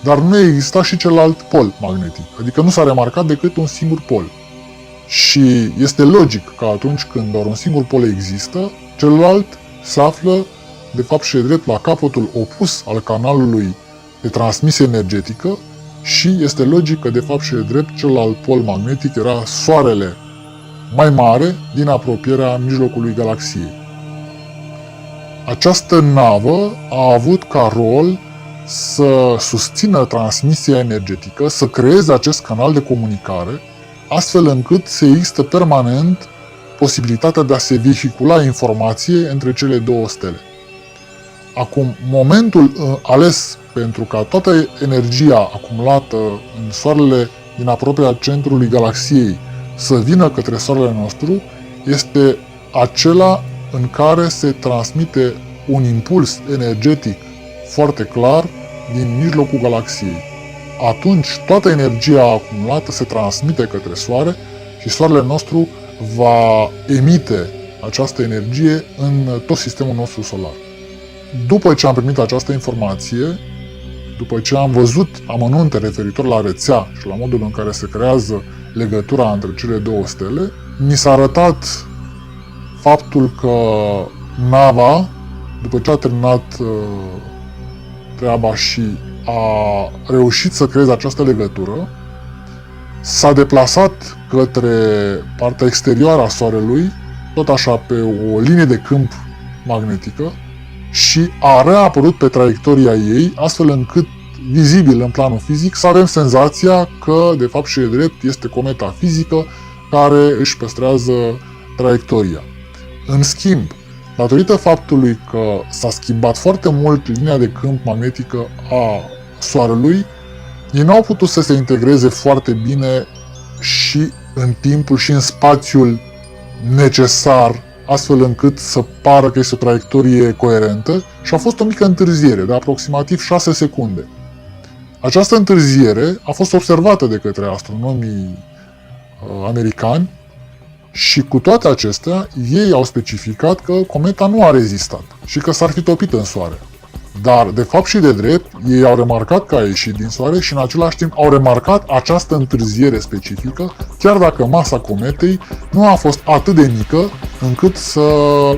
dar nu exista și celălalt pol magnetic, adică nu s-a remarcat decât un singur pol. Și este logic că atunci când doar un singur pol există, celălalt se află de fapt și de drept la capătul opus al canalului de transmisie energetică și este logic că de fapt și de drept celălalt pol magnetic era Soarele mai mare din apropierea mijlocului galaxiei. Această navă a avut ca rol să susțină transmisia energetică, să creeze acest canal de comunicare, astfel încât să există permanent posibilitatea de a se vehicula informație între cele două stele. Acum, momentul ales pentru ca toată energia acumulată în Soarele din apropierea centrului galaxiei să vină către Soarele nostru este acela în care se transmite un impuls energetic foarte clar din mijlocul galaxiei. Atunci toată energia acumulată se transmite către Soare și Soarele nostru va emite această energie în tot sistemul nostru solar. După ce am primit această informație, după ce am văzut amănunte referitor la rețea și la modul în care se creează legătura între cele două stele, mi s-a arătat faptul că nava, după ce a terminat treaba și a reușit să creeze această legătură, s-a deplasat către partea exterioară a Soarelui, tot așa pe o linie de câmp magnetică, și a reapărut pe traiectoria ei, astfel încât, vizibil în planul fizic, să avem senzația că, de fapt și de drept, este cometa fizică care își păstrează traiectoria. În schimb, datorită faptului că s-a schimbat foarte mult linia de câmp magnetică a Soarelui, ei n-au putut să se integreze foarte bine și în timpul și în spațiul necesar, astfel încât să pară că este o traiectorie coerentă și a fost o mică întârziere de aproximativ 6 secunde. Această întârziere a fost observată de către astronomii americani și cu toate acestea, ei au specificat că cometa nu a rezistat și că s-ar fi topit în Soare. Dar, de fapt și de drept, ei au remarcat că a ieșit din Soare și în același timp au remarcat această întârziere specifică, chiar dacă masa cometei nu a fost atât de mică încât să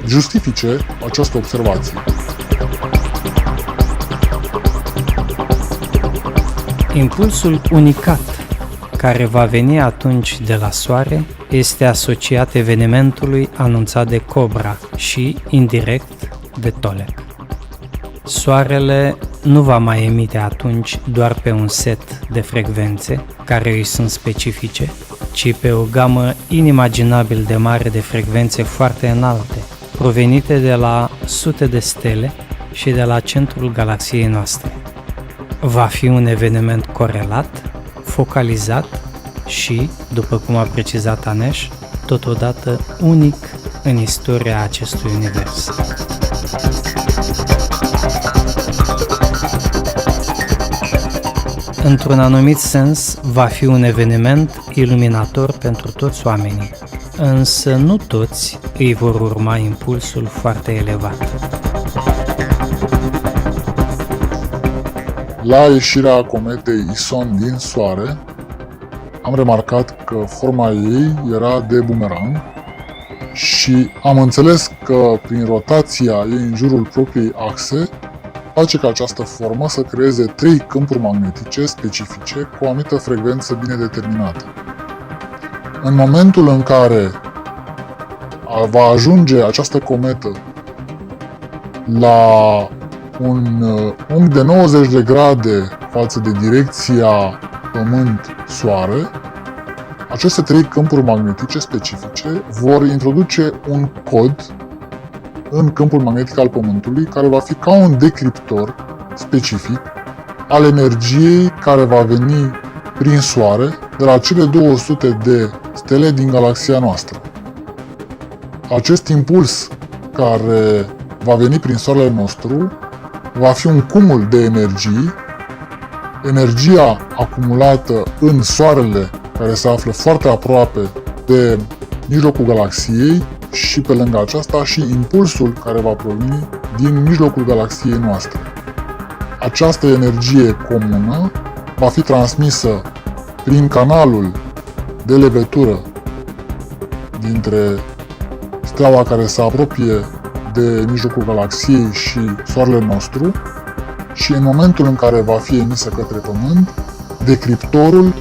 justifice această observație. Impulsul unicat care va veni atunci de la Soare este asociat evenimentului anunțat de Cobra și, indirect, de Tolec. Soarele nu va mai emite atunci doar pe un set de frecvențe care îi sunt specifice, ci pe o gamă inimaginabil de mare de frecvențe foarte înalte, provenite de la sute de stele și de la centrul galaxiei noastre. Va fi un eveniment corelat, focalizat și, după cum a precizat Anesh, totodată unic în istoria acestui univers. Într-un anumit sens, va fi un eveniment iluminator pentru toți oamenii, însă nu toți îi vor urma impulsul foarte elevat. La ieșirea cometei Ison din Soare, am remarcat că forma ei era de bumerang și am înțeles că prin rotația ei în jurul propriei axe face ca această formă să creeze 3 câmpuri magnetice specifice cu o anumită frecvență bine determinată. În momentul în care va ajunge această cometă la un unghi de 90 de grade față de direcția Pământ-Soare, aceste 3 câmpuri magnetice specifice vor introduce un cod în câmpul magnetic al Pământului, care va fi ca un decriptor specific al energiei care va veni prin Soare de la cele 200 de stele din galaxia noastră. Acest impuls care va veni prin Soarele nostru va fi un cumul de energii, energia acumulată în Soarele care se află foarte aproape de mijlocul galaxiei și pe lângă aceasta și impulsul care va proveni din mijlocul galaxiei noastre. Această energie comună va fi transmisă prin canalul de legătură dintre steaua care se apropie de mijlocul galaxiei și Soarele nostru și în momentul în care va fi emisă către Pământ, decriptorul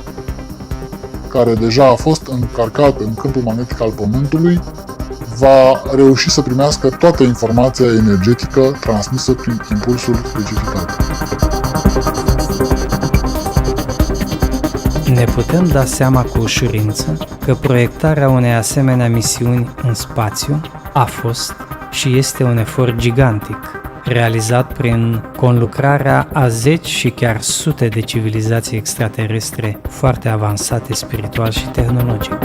care deja a fost încărcat în câmpul magnetic al Pământului va reuși să primească toată informația energetică transmisă prin impulsul specificat. Ne putem da seama cu ușurință că proiectarea unei asemenea misiuni în spațiu a fost și este un efort gigantic, realizat prin conlucrarea a zeci și chiar sute de civilizații extraterestre foarte avansate spiritual și tehnologic.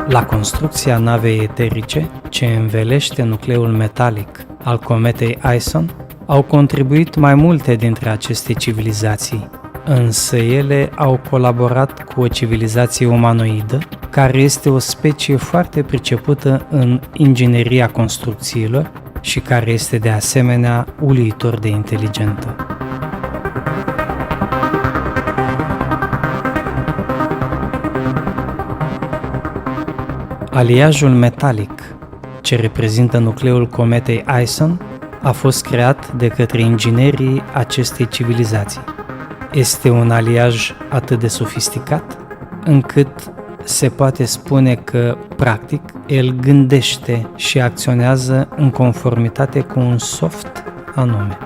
La construcția navei eterice, ce învelește nucleul metalic al cometei Ison, au contribuit mai multe dintre aceste civilizații, însă ele au colaborat cu o civilizație umanoidă, care este o specie foarte pricepută în ingineria construcțiilor și care este de asemenea uluitor de inteligentă. Aliajul metalic, ce reprezintă nucleul cometei Ison, a fost creat de către inginerii acestei civilizații. Este un aliaj atât de sofisticat, încât se poate spune că, practic, el gândește și acționează în conformitate cu un soft anume.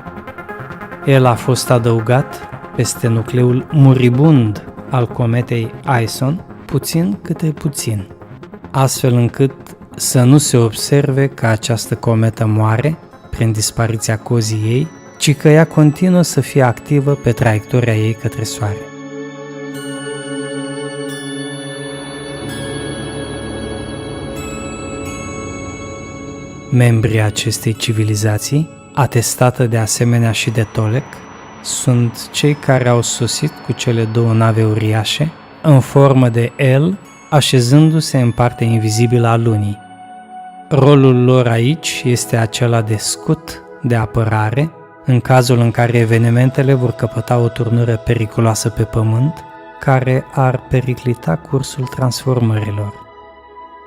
El a fost adăugat peste nucleul muribund al cometei Ison, puțin câte puțin, astfel încât să nu se observe că această cometă moare prin dispariția cozii ei, ci că ea continuă să fie activă pe traiectoria ei către Soare. Membrii acestei civilizații, atestată de asemenea și de Tolec, sunt cei care au sosit cu cele 2 nave uriașe, în formă de L, așezându-se în partea invizibilă a lunii. Rolul lor aici este acela de scut de apărare, în cazul în care evenimentele vor căpăta o turnură periculoasă pe Pământ, care ar periclita cursul transformărilor.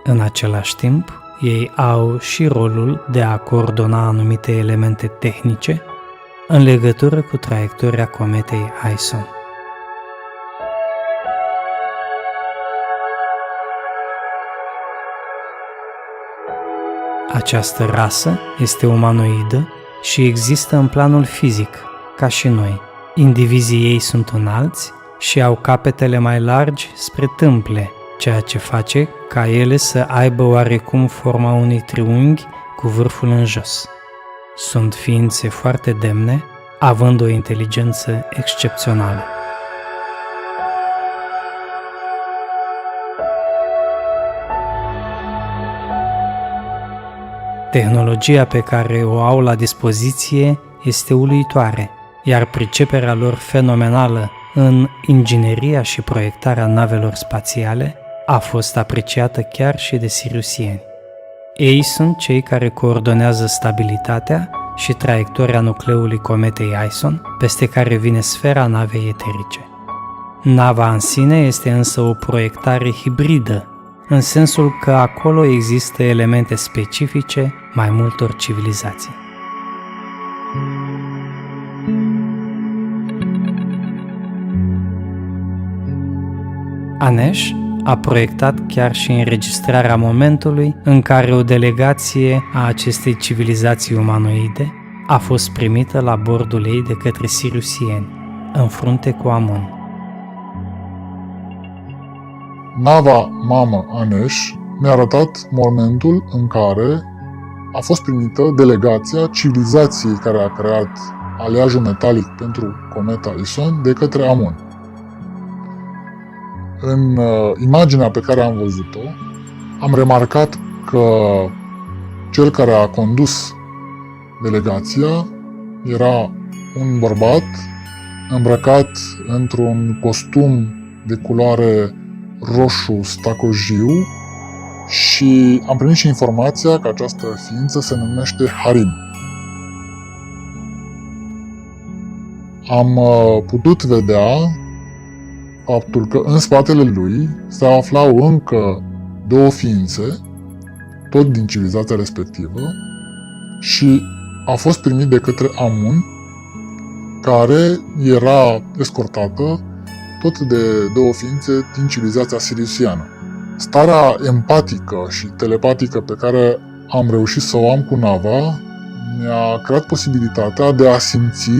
În același timp, ei au și rolul de a coordona anumite elemente tehnice în legătură cu traiectoria cometei Ison. Această rasă este umanoidă și există în planul fizic, ca și noi. Indivizii ei sunt înalți și au capetele mai largi spre tâmple, ceea ce face ca ele să aibă oarecum forma unui triunghi cu vârful în jos. Sunt ființe foarte demne, având o inteligență excepțională. Tehnologia pe care o au la dispoziție este uluitoare, iar priceperea lor fenomenală în ingineria și proiectarea navelor spațiale a fost apreciată chiar și de siriusieni. Ei sunt cei care coordonează stabilitatea și traiectoria nucleului cometei Ison, peste care vine sfera navei eterice. Nava în sine este însă o proiectare hibridă, în sensul că acolo există elemente specifice mai multor civilizații. Anesh a proiectat chiar și înregistrarea momentului în care o delegație a acestei civilizații umanoide a fost primită la bordul ei de către siriusieni, în frunte cu Amun. Nava mamă Anesh mi-a arătat momentul în care a fost primită delegația civilizației care a creat aleajul metalic pentru cometa Ison de către Amun. În imaginea pe care am văzut-o, am remarcat că cel care a condus delegația era un bărbat îmbrăcat într-un costum de culoare roșu stacojiu și am primit și informația că această ființă se numește Harim. Am putut vedea faptul că în spatele lui se aflau încă două ființe, tot din civilizația respectivă, și a fost primit de către Amun, care era escortată tot de două ființe din civilizația siriusiană. Starea empatică și telepatică pe care am reușit să o am cu nava mi-a creat posibilitatea de a simți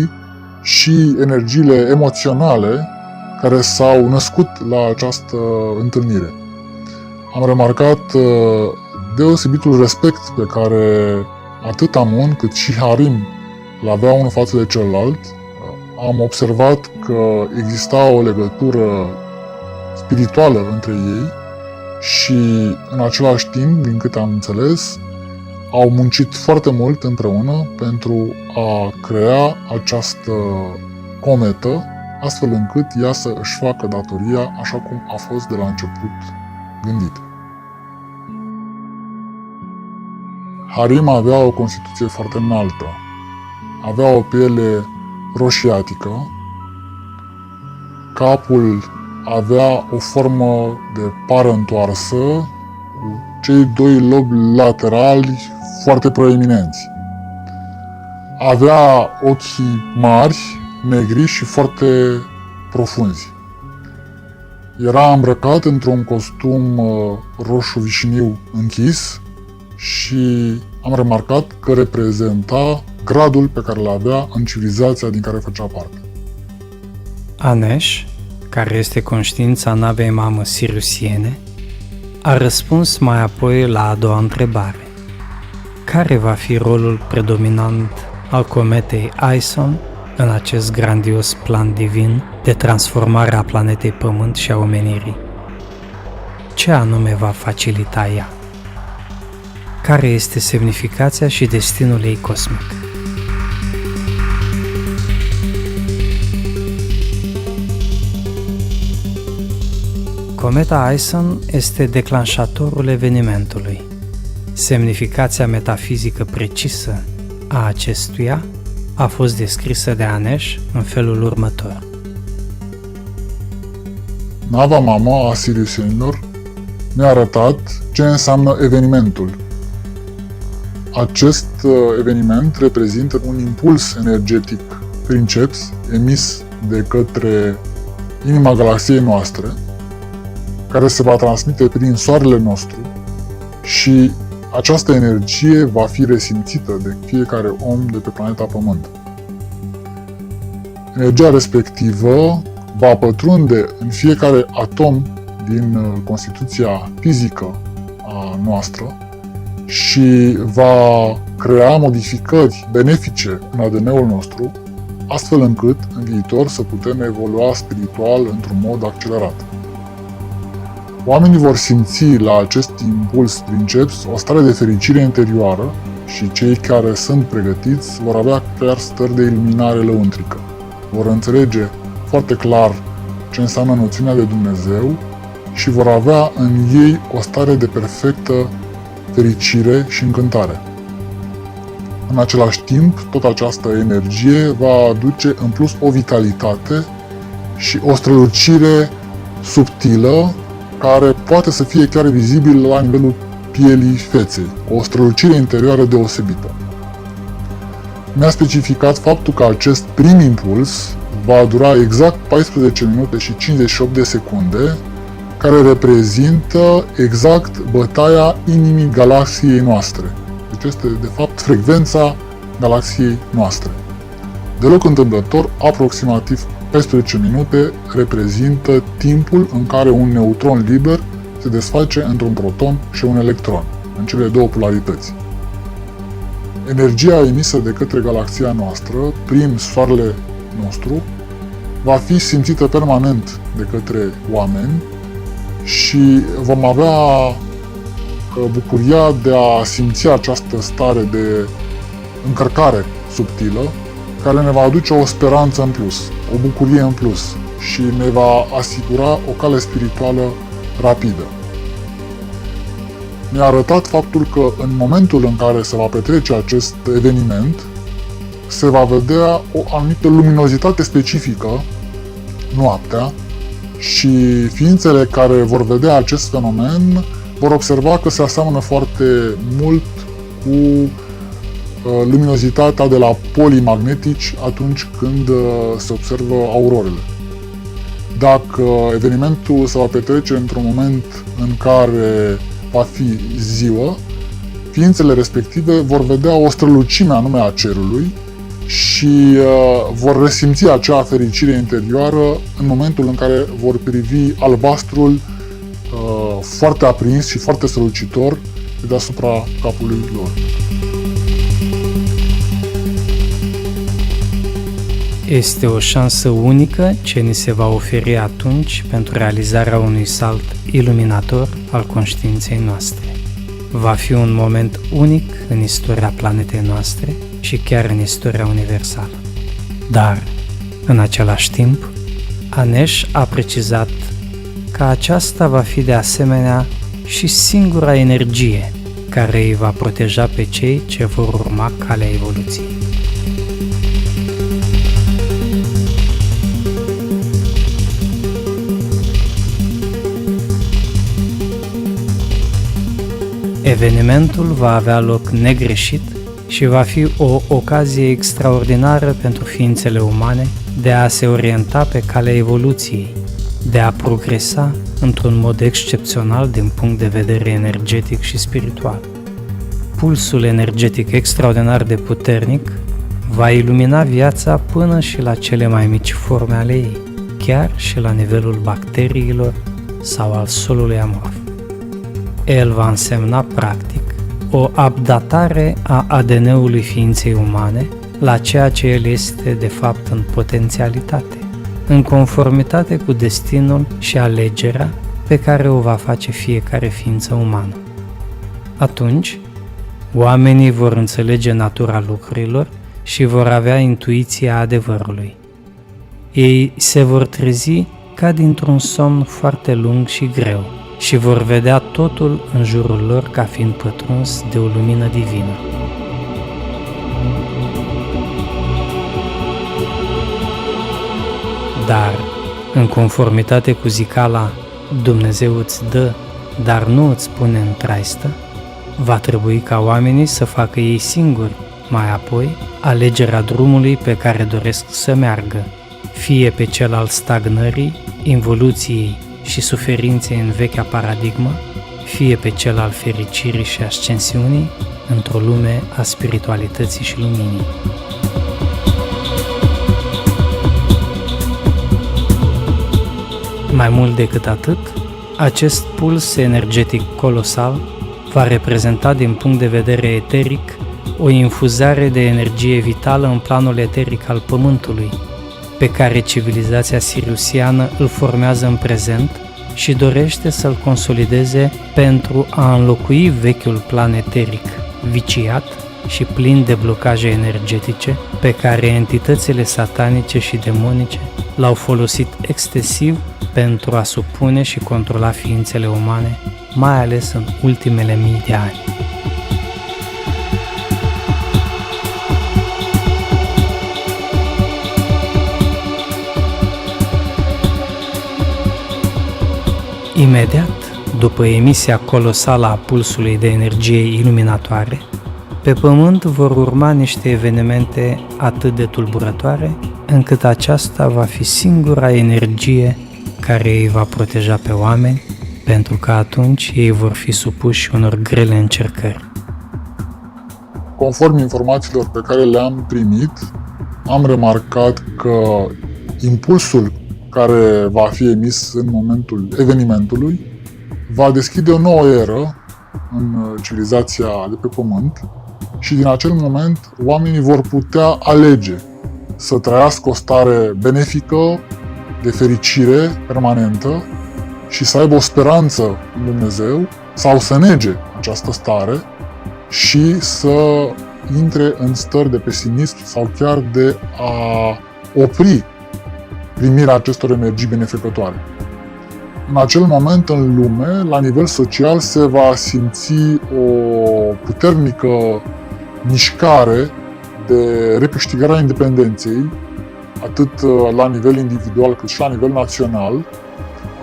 și energiile emoționale care s-au născut la această întâlnire. Am remarcat deosebitul respect pe care atât Amun cât și Harim l-aveau unul față de celălalt. Am observat că exista o legătură spirituală între ei și, în același timp, din câte am înțeles, au muncit foarte mult împreună pentru a crea această cometă, astfel încât ea să își facă datoria așa cum a fost de la început gândită. Harim avea o constituție foarte înaltă, avea o piele roșiatică, capul avea o formă de pară întoarsă, cu cei doi lobi laterali foarte proeminenți. Avea ochii mari, negri și foarte profunzi. Era îmbrăcat într-un costum roșu vișiniu închis și am remarcat că reprezenta gradul pe care îl avea în civilizația din care făcea parte. Anesh, care este conștiința navei mamă siriusiene, a răspuns mai apoi la a doua întrebare. Care va fi rolul predominant al cometei Ison în acest grandios plan divin de transformare a planetei Pământ și a omenirii? Ce anume va facilita ea? Care este semnificația și destinul ei cosmic? Cometa Ison este declanșatorul evenimentului. Semnificația metafizică precisă a acestuia a fost descrisă de Anesh în felul următor. Nava mamă a siriusienilor ne-a arătat ce înseamnă evenimentul. Acest eveniment reprezintă un impuls energetic princeps emis de către inima galaxiei noastre, care se va transmite prin soarele nostru și această energie va fi resimțită de fiecare om de pe planeta Pământ. Energia respectivă va pătrunde în fiecare atom din constituția fizică a noastră și va crea modificări benefice în ADN-ul nostru, astfel încât în viitor să putem evolua spiritual într-un mod accelerat. Oamenii vor simți la acest impuls princeps o stare de fericire interioară și cei care sunt pregătiți vor avea chiar stări de iluminare lăuntrică. Vor înțelege foarte clar ce înseamnă noțiunea de Dumnezeu și vor avea în ei o stare de perfectă fericire și încântare. În același timp, tot această energie va aduce în plus o vitalitate și o strălucire subtilă care poate să fie chiar vizibil la nivelul pielii feței, o strălucire interioară deosebită. Mi-a specificat faptul că acest prim impuls va dura exact 14 minute și 58 de secunde, care reprezintă exact bătaia inimii galaxiei noastre. Deci este, de fapt, frecvența galaxiei noastre. Deloc întâmplător, aproximativ 14 minute reprezintă timpul în care un neutron liber se desface într-un proton și un electron, în cele două polarități. Energia emisă de către galaxia noastră, prin soarele nostru, va fi simțită permanent de către oameni și vom avea bucuria de a simți această stare de încărcare subtilă, care ne va aduce o speranță în plus, o bucurie în plus și ne va asigura o cale spirituală rapidă. Mi-a arătat faptul că în momentul în care se va petrece acest eveniment, se va vedea o anumită luminozitate specifică noaptea și ființele care vor vedea acest fenomen vor observa că se aseamănă foarte mult cu luminozitatea de la polii magnetici atunci când se observă aurorele. Dacă evenimentul se va petrece într-un moment în care va fi ziua, ființele respective vor vedea o strălucime anume a cerului și vor resimți acea fericire interioară în momentul în care vor privi albastrul foarte aprins și foarte strălucitor deasupra capului lor. Este o șansă unică ce ni se va oferi atunci pentru realizarea unui salt iluminator al conștiinței noastre. Va fi un moment unic în istoria planetei noastre și chiar în istoria universală. Dar, în același timp, Anesh a precizat că aceasta va fi de asemenea și singura energie care îi va proteja pe cei ce vor urma calea evoluției. Evenimentul va avea loc negreșit și va fi o ocazie extraordinară pentru ființele umane de a se orienta pe calea evoluției, de a progresa într-un mod excepțional din punct de vedere energetic și spiritual. Pulsul energetic extraordinar de puternic va ilumina viața până și la cele mai mici forme ale ei, chiar și la nivelul bacteriilor sau al solului amorf. El va însemna, practic, o updatare a ADN-ului ființei umane la ceea ce el este de fapt în potențialitate, în conformitate cu destinul și alegerea pe care o va face fiecare ființă umană. Atunci, oamenii vor înțelege natura lucrurilor și vor avea intuiția adevărului. Ei se vor trezi ca dintr-un somn foarte lung și greu și vor vedea totul în jurul lor ca fiind pătruns de o lumină divină. Dar, în conformitate cu zicala Dumnezeu îți dă, dar nu îți pune în traistă, va trebui ca oamenii să facă ei singuri, mai apoi, alegerea drumului pe care doresc să meargă, fie pe cel al stagnării, involuției și suferinței în vechea paradigmă, fie pe cel al fericirii și ascensiunii, într-o lume a spiritualității și luminii. Mai mult decât atât, acest puls energetic colosal va reprezenta din punct de vedere eteric o infuzare de energie vitală în planul eteric al Pământului, pe care civilizația siriusiană îl formează în prezent și dorește să-l consolideze pentru a înlocui vechiul plan eteric, viciat și plin de blocaje energetice, pe care entitățile satanice și demonice l-au folosit extensiv pentru a supune și controla ființele umane, mai ales în ultimele mii de ani. Imediat după emisia colosală a pulsului de energie iluminatoare, pe Pământ vor urma niște evenimente atât de tulburătoare, încât aceasta va fi singura energie care îi va proteja pe oameni, pentru că atunci ei vor fi supuși unor grele încercări. Conform informațiilor pe care le-am primit, am remarcat că impulsul care va fi emis în momentul evenimentului va deschide o nouă eră în civilizația de pe Pământ și din acel moment oamenii vor putea alege să trăiască o stare benefică, de fericire permanentă și să aibă o speranță în Dumnezeu sau să nege această stare și să intre în stări de pesimism sau chiar de a opri primirea acestor energii beneficătoare. În acel moment, în lume, la nivel social, se va simți o puternică mișcare de recâștigarea independenței, atât la nivel individual cât și la nivel național.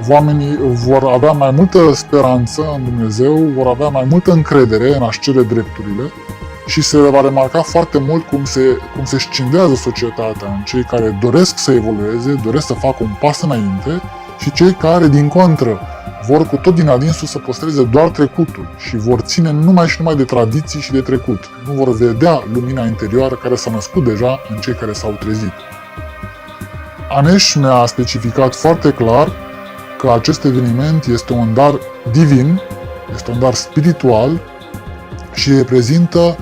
Oamenii vor avea mai multă speranță în Dumnezeu, vor avea mai multă încredere în a-și cere drepturile și se va remarca foarte mult cum se scindează societatea în cei care doresc să evolueze, doresc să facă un pas înainte și cei care, din contră, vor cu tot din adinsul să păstreze doar trecutul și vor ține numai și numai de tradiții și de trecut. Nu vor vedea lumina interioară care s-a născut deja în cei care s-au trezit. Aneș ne-a specificat foarte clar că acest eveniment este un dar divin, este un dar spiritual și reprezintă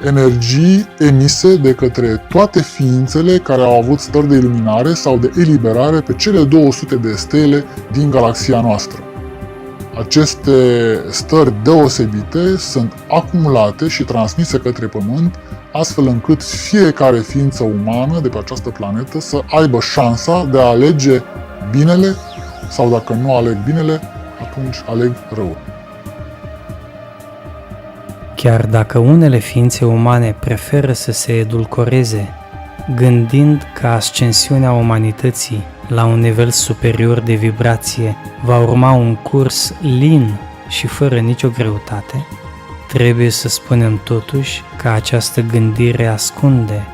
energii emise de către toate ființele care au avut stări de iluminare sau de eliberare pe cele 200 de stele din galaxia noastră. Aceste stări deosebite sunt acumulate și transmise către Pământ, astfel încât fiecare ființă umană de pe această planetă să aibă șansa de a alege binele sau, dacă nu aleg binele, atunci aleg răul. Chiar dacă unele ființe umane preferă să se edulcoreze, gândind că ascensiunea umanității la un nivel superior de vibrație va urma un curs lin și fără nicio greutate, trebuie să spunem totuși că această gândire ascunde,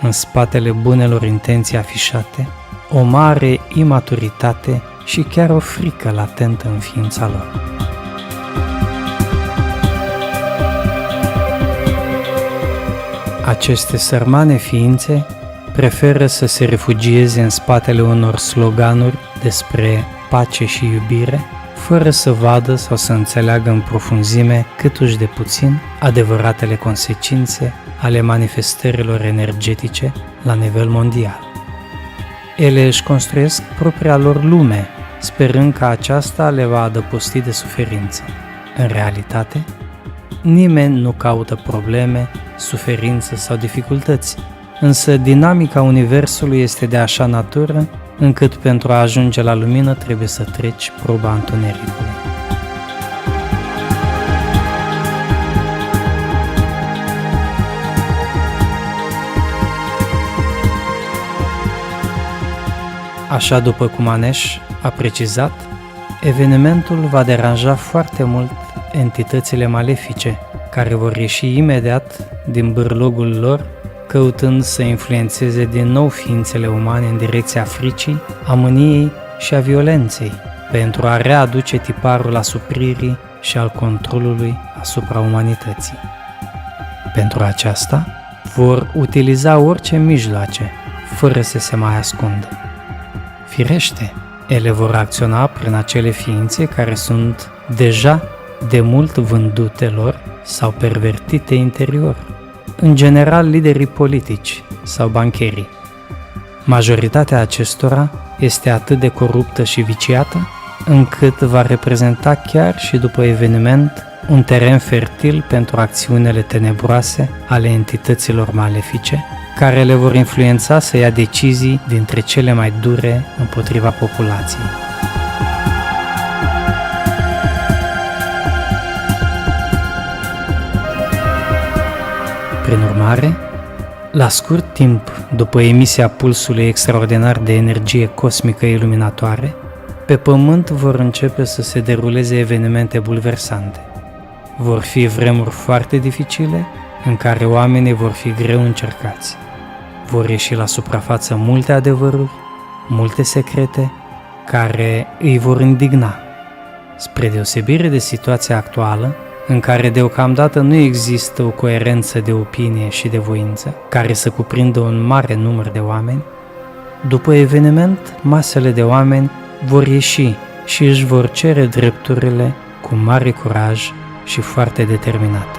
în spatele bunelor intenții afișate, o mare imaturitate și chiar o frică latentă în ființa lor. Aceste sărmane ființe preferă să se refugieze în spatele unor sloganuri despre pace și iubire, fără să vadă sau să înțeleagă în profunzime câtuși de puțin adevăratele consecințe ale manifestărilor energetice la nivel mondial. Ele își construiesc propria lor lume, sperând că aceasta le va adăposti de suferință. În realitate, nimeni nu caută probleme, suferință sau dificultăți, însă dinamica Universului este de așa natură încât pentru a ajunge la lumină trebuie să treci proba întunericului. Așa după cum Aneș a precizat, evenimentul va deranja foarte mult entitățile malefice, care vor ieși imediat din bârlogul lor, căutând să influențeze din nou ființele umane în direcția fricii, a mâniei și a violenței, pentru a readuce tiparul asupririi și al controlului asupra umanității. Pentru aceasta, vor utiliza orice mijloace, fără să se mai ascundă. Firește, ele vor acționa prin acele ființe care sunt deja de mult vândute lor sau pervertite interior, în general liderii politici sau bancherii. Majoritatea acestora este atât de coruptă și viciată, încât va reprezenta chiar și după eveniment un teren fertil pentru acțiunile tenebroase ale entităților malefice, care le vor influența să ia decizii dintre cele mai dure împotriva populației. Prin urmare, la scurt timp după emisia pulsului extraordinar de energie cosmică iluminatoare, pe Pământ vor începe să se deruleze evenimente bulversante. Vor fi vremuri foarte dificile, în care oamenii vor fi greu încercați. Vor ieși la suprafață multe adevăruri, multe secrete, care îi vor indigna. Spre deosebire de situația actuală, în care deocamdată nu există o coerență de opinie și de voință, care să cuprindă un mare număr de oameni, după eveniment, masele de oameni vor ieși și își vor cere drepturile cu mare curaj și foarte determinate.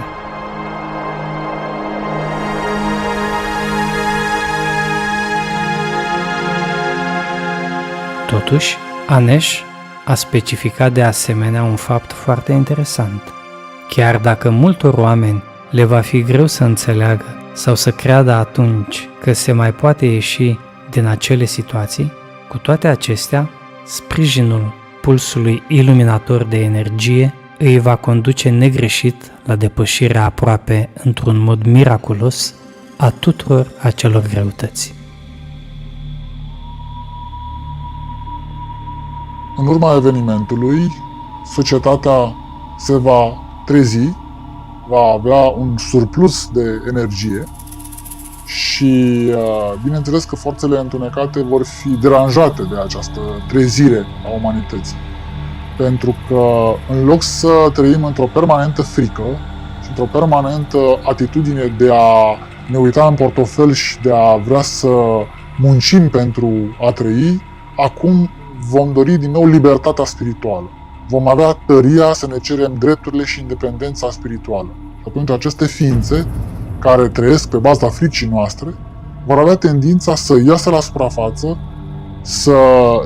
Totuși, Anesh a specificat de asemenea un fapt foarte interesant. Chiar dacă multor oameni le va fi greu să înțeleagă sau să creadă atunci că se mai poate ieși din acele situații, cu toate acestea, sprijinul pulsului iluminator de energie îi va conduce negreșit la depășirea aproape într-un mod miraculos a tuturor acelor greutăți. În urma evenimentului, societatea se va trezi, va avea un surplus de energie și bineînțeles că forțele întunecate vor fi deranjate de această trezire a umanității. Pentru că în loc să trăim într-o permanentă frică și într-o permanentă atitudine de a ne uita în portofel și de a vrea să muncim pentru a trăi, acum vom dori din nou libertatea spirituală. Vom avea tăria să ne cerem drepturile și independența spirituală. Și atunci aceste ființe, care trăiesc pe baza fricii noastre, vor avea tendința să iasă la suprafață, să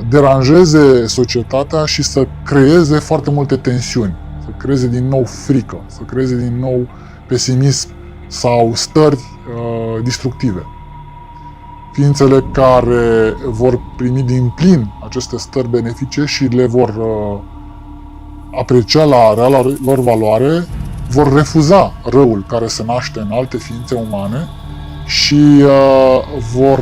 deranjeze societatea și să creeze foarte multe tensiuni, să creeze din nou frică, să creeze din nou pesimism sau stări destructive. Ființele care vor primi din plin aceste stări benefice și le vor aprecia la reala lor valoare, vor refuza răul care se naște în alte ființe umane și vor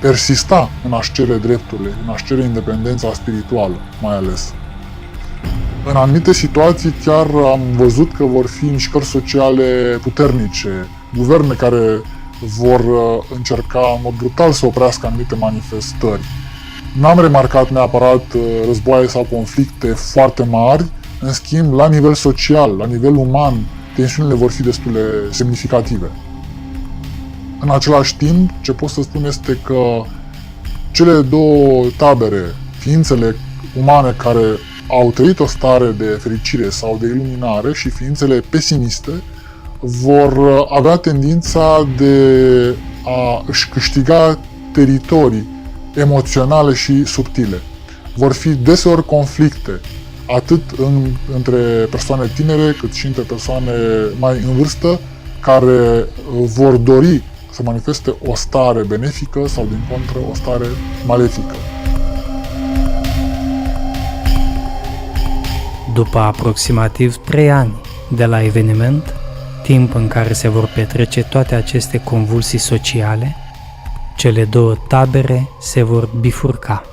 persista în a-și cere drepturile, în a-și cere independența spirituală, mai ales. În anumite situații chiar am văzut că vor fi mișcări sociale puternice, guverne care vor încerca în mod brutal să oprească anumite manifestări. N-am remarcat neapărat războaie sau conflicte foarte mari, în schimb, la nivel social, la nivel uman, tensiunile vor fi destul de semnificative. În același timp, ce pot să spun este că cele două tabere, ființele umane care au trăit o stare de fericire sau de iluminare și ființele pesimiste, vor avea tendința de a își câștiga teritorii emoționale și subtile. Vor fi deseori conflicte, atât între persoane tinere, cât și între persoane mai în vârstă, care vor dori să manifeste o stare benefică sau, din contră, o stare malefică. După aproximativ 3 ani de la eveniment, timp în care se vor petrece toate aceste convulsii sociale, cele două tabere se vor bifurca.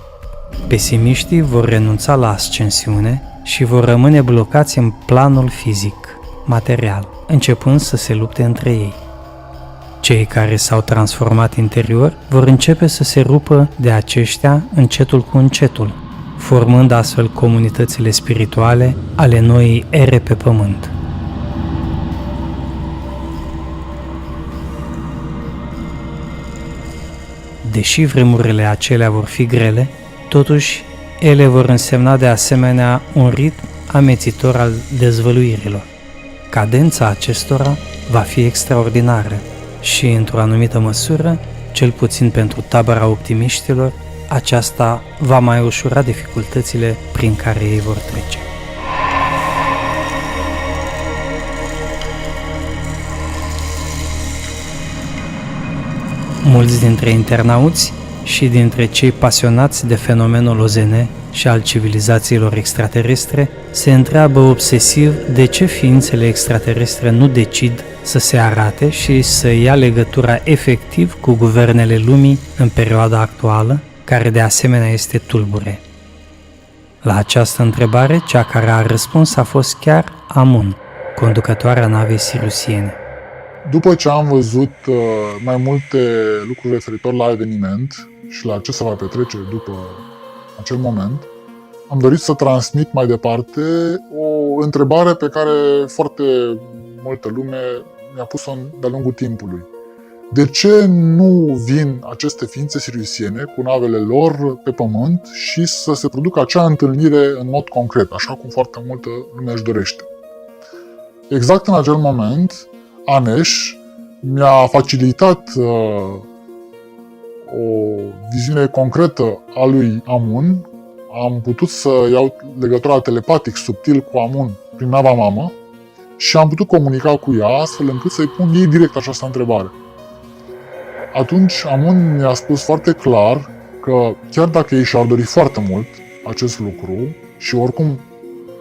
Pesimiștii vor renunța la ascensiune și vor rămâne blocați în planul fizic, material, începând să se lupte între ei. Cei care s-au transformat interior vor începe să se rupă de aceștia încetul cu încetul, formând astfel comunitățile spirituale ale noii ere pe pământ. Deși vremurile acelea vor fi grele, totuși ele vor însemna de asemenea un ritm amețitor al dezvăluirilor. Cadența acestora va fi extraordinară și, într-o anumită măsură, cel puțin pentru tabăra optimiștilor, aceasta va mai ușura dificultățile prin care ei vor trece. Mulți dintre internauți și dintre cei pasionați de fenomenul OZN și al civilizațiilor extraterestre se întreabă obsesiv de ce ființele extraterestre nu decid să se arate și să ia legătura efectiv cu guvernele lumii în perioada actuală, care de asemenea este tulbure. La această întrebare, cea care a răspuns a fost chiar Amun, conducătoarea navei sirusiene. După ce am văzut mai multe lucruri referitor la eveniment și la ce se va petrece după acel moment, am dorit să transmit mai departe o întrebare pe care foarte multă lume mi-a pus-o de-a lungul timpului. De ce nu vin aceste ființe siriusiene cu navele lor pe pământ și să se producă acea întâlnire în mod concret, așa cum foarte multă lume își dorește? Exact în acel moment, Anesh mi-a facilitat o viziune concretă a lui Amun. Am putut să iau legătura telepatic subtil cu Amun prin nava mamă și am putut comunica cu ea astfel încât să-i pun ei direct această întrebare. Atunci Amun mi-a spus foarte clar că chiar dacă ei și-ar dori foarte mult acest lucru și oricum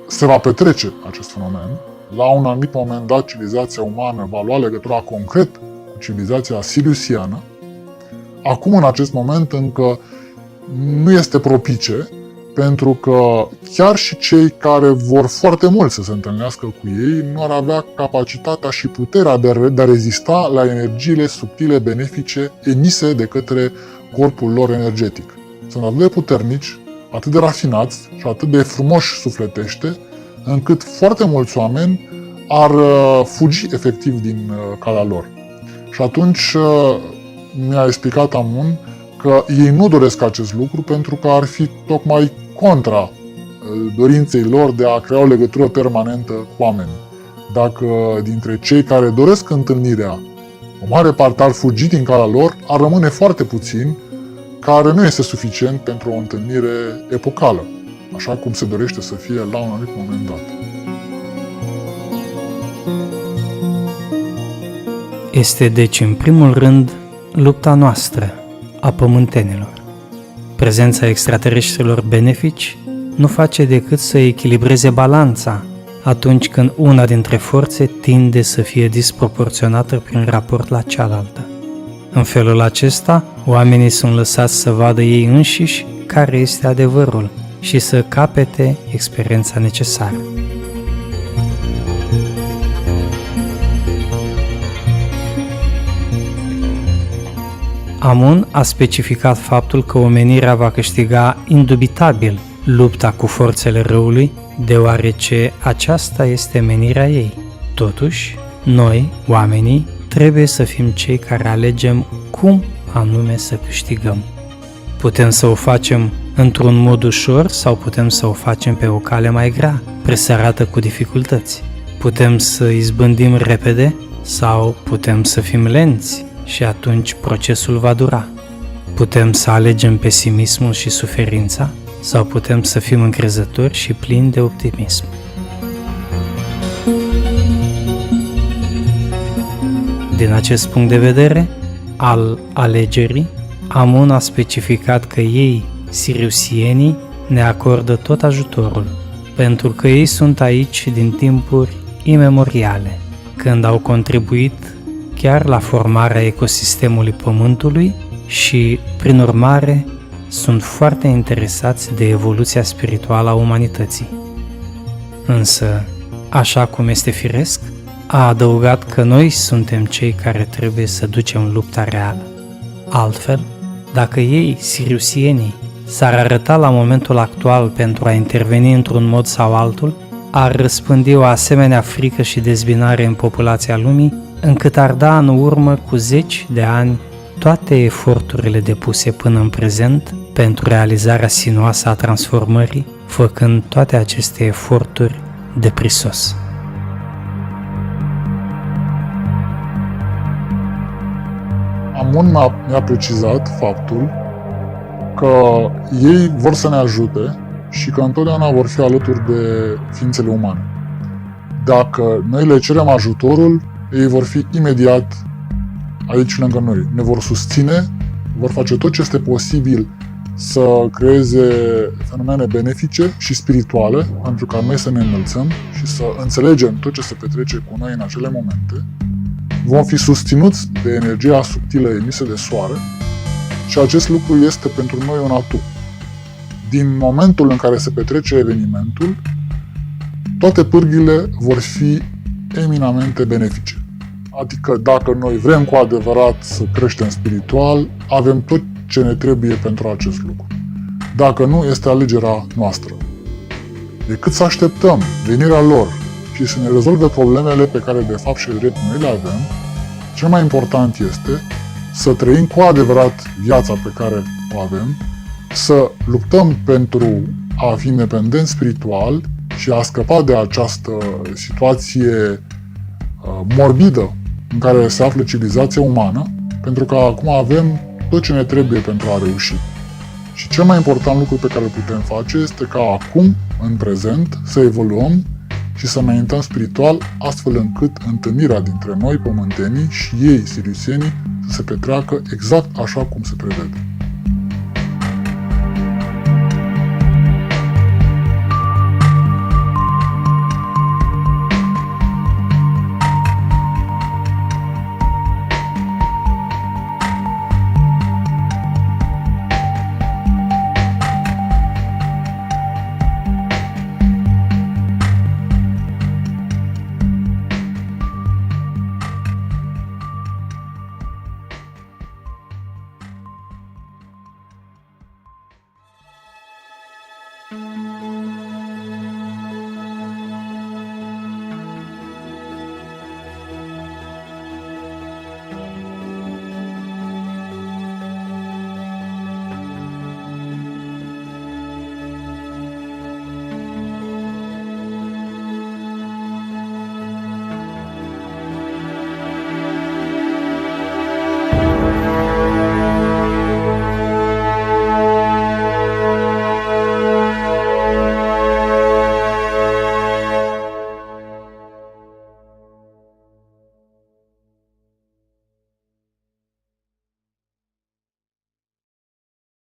se va petrece acest fenomen, la un anumit moment dat civilizația umană va lua legătura concret cu civilizația siriusiană, acum în acest moment încă nu este propice, pentru că chiar și cei care vor foarte mult să se întâlnească cu ei nu ar avea capacitatea și puterea de a rezista la energiile subtile benefice emise de către corpul lor energetic. Sunt atât de puternici, atât de rafinați și atât de frumoși sufletește, încât foarte mulți oameni ar fugi efectiv din calea lor. Și atunci mi-a explicat Amun că ei nu doresc acest lucru pentru că ar fi tocmai contra dorinței lor de a crea o legătură permanentă cu oamenii. Dacă dintre cei care doresc întâlnirea, o mare parte ar fugi din calea lor, ar rămâne foarte puțini care nu este suficient pentru o întâlnire epocală, așa cum se dorește să fie la un anumit moment dat. Este deci, în primul rând, lupta noastră, a pământenilor. Prezența extraterestrilor benefici nu face decât să echilibreze balanța atunci când una dintre forțe tinde să fie disproporționată prin raport la cealaltă. În felul acesta, oamenii sunt lăsați să vadă ei înșiși care este adevărul și să capete experiența necesară. Amun a specificat faptul că omenirea va câștiga indubitabil lupta cu forțele răului, deoarece aceasta este menirea ei. Totuși, noi, oamenii, trebuie să fim cei care alegem cum anume să câștigăm. Putem să o facem într-un mod ușor sau putem să o facem pe o cale mai grea, presărată cu dificultăți. Putem să izbândim repede sau putem să fim lenți și atunci procesul va dura. Putem să alegem pesimismul și suferința sau putem să fim încrezători și plini de optimism. Din acest punct de vedere, al alegerii, Amun a specificat că ei, siriusienii, ne acordă tot ajutorul, pentru că ei sunt aici din timpuri imemoriale, când au contribuit chiar la formarea ecosistemului Pământului și, prin urmare, sunt foarte interesați de evoluția spirituală a umanității. Însă, așa cum este firesc, a adăugat că noi suntem cei care trebuie să ducem lupta reală. Altfel, dacă ei, siriusienii, s-ar arăta la momentul actual pentru a interveni într-un mod sau altul, ar răspândi o asemenea frică și dezbinare în populația lumii, încât ar da în urmă cu zeci de ani toate eforturile depuse până în prezent pentru realizarea sinuoasă a transformării, făcând toate aceste eforturi de prisos. Amun mi-a precizat faptul că ei vor să ne ajute și că întotdeauna vor fi alături de ființele umane. Dacă noi le cerem ajutorul, ei vor fi imediat aici lângă noi. Ne vor susține, vor face tot ce este posibil să creeze fenomene benefice și spirituale, pentru ca noi să ne înălțăm și să înțelegem tot ce se petrece cu noi în acele momente. Vom fi susținuți de energia subtilă emisă de soare și acest lucru este pentru noi un atu. Din momentul în care se petrece evenimentul, toate pârghile vor fi eminamente benefice. Adică dacă noi vrem cu adevărat să creștem spiritual, avem tot ce ne trebuie pentru acest lucru. Dacă nu, este alegerea noastră. Decât să așteptăm venirea lor și să ne rezolve problemele pe care de fapt și de drept noi le avem, cel mai important este să trăim cu adevărat viața pe care o avem, să luptăm pentru a fi independent spiritual și a scăpa de această situație morbidă în care se află civilizația umană, pentru că acum avem tot ce ne trebuie pentru a reuși. Și cel mai important lucru pe care îl putem face este ca acum, în prezent, să evoluăm și să înaintăm spiritual, astfel încât întâlnirea dintre noi, pământenii, și ei, siriusienii, să se petreacă exact așa cum se prevede.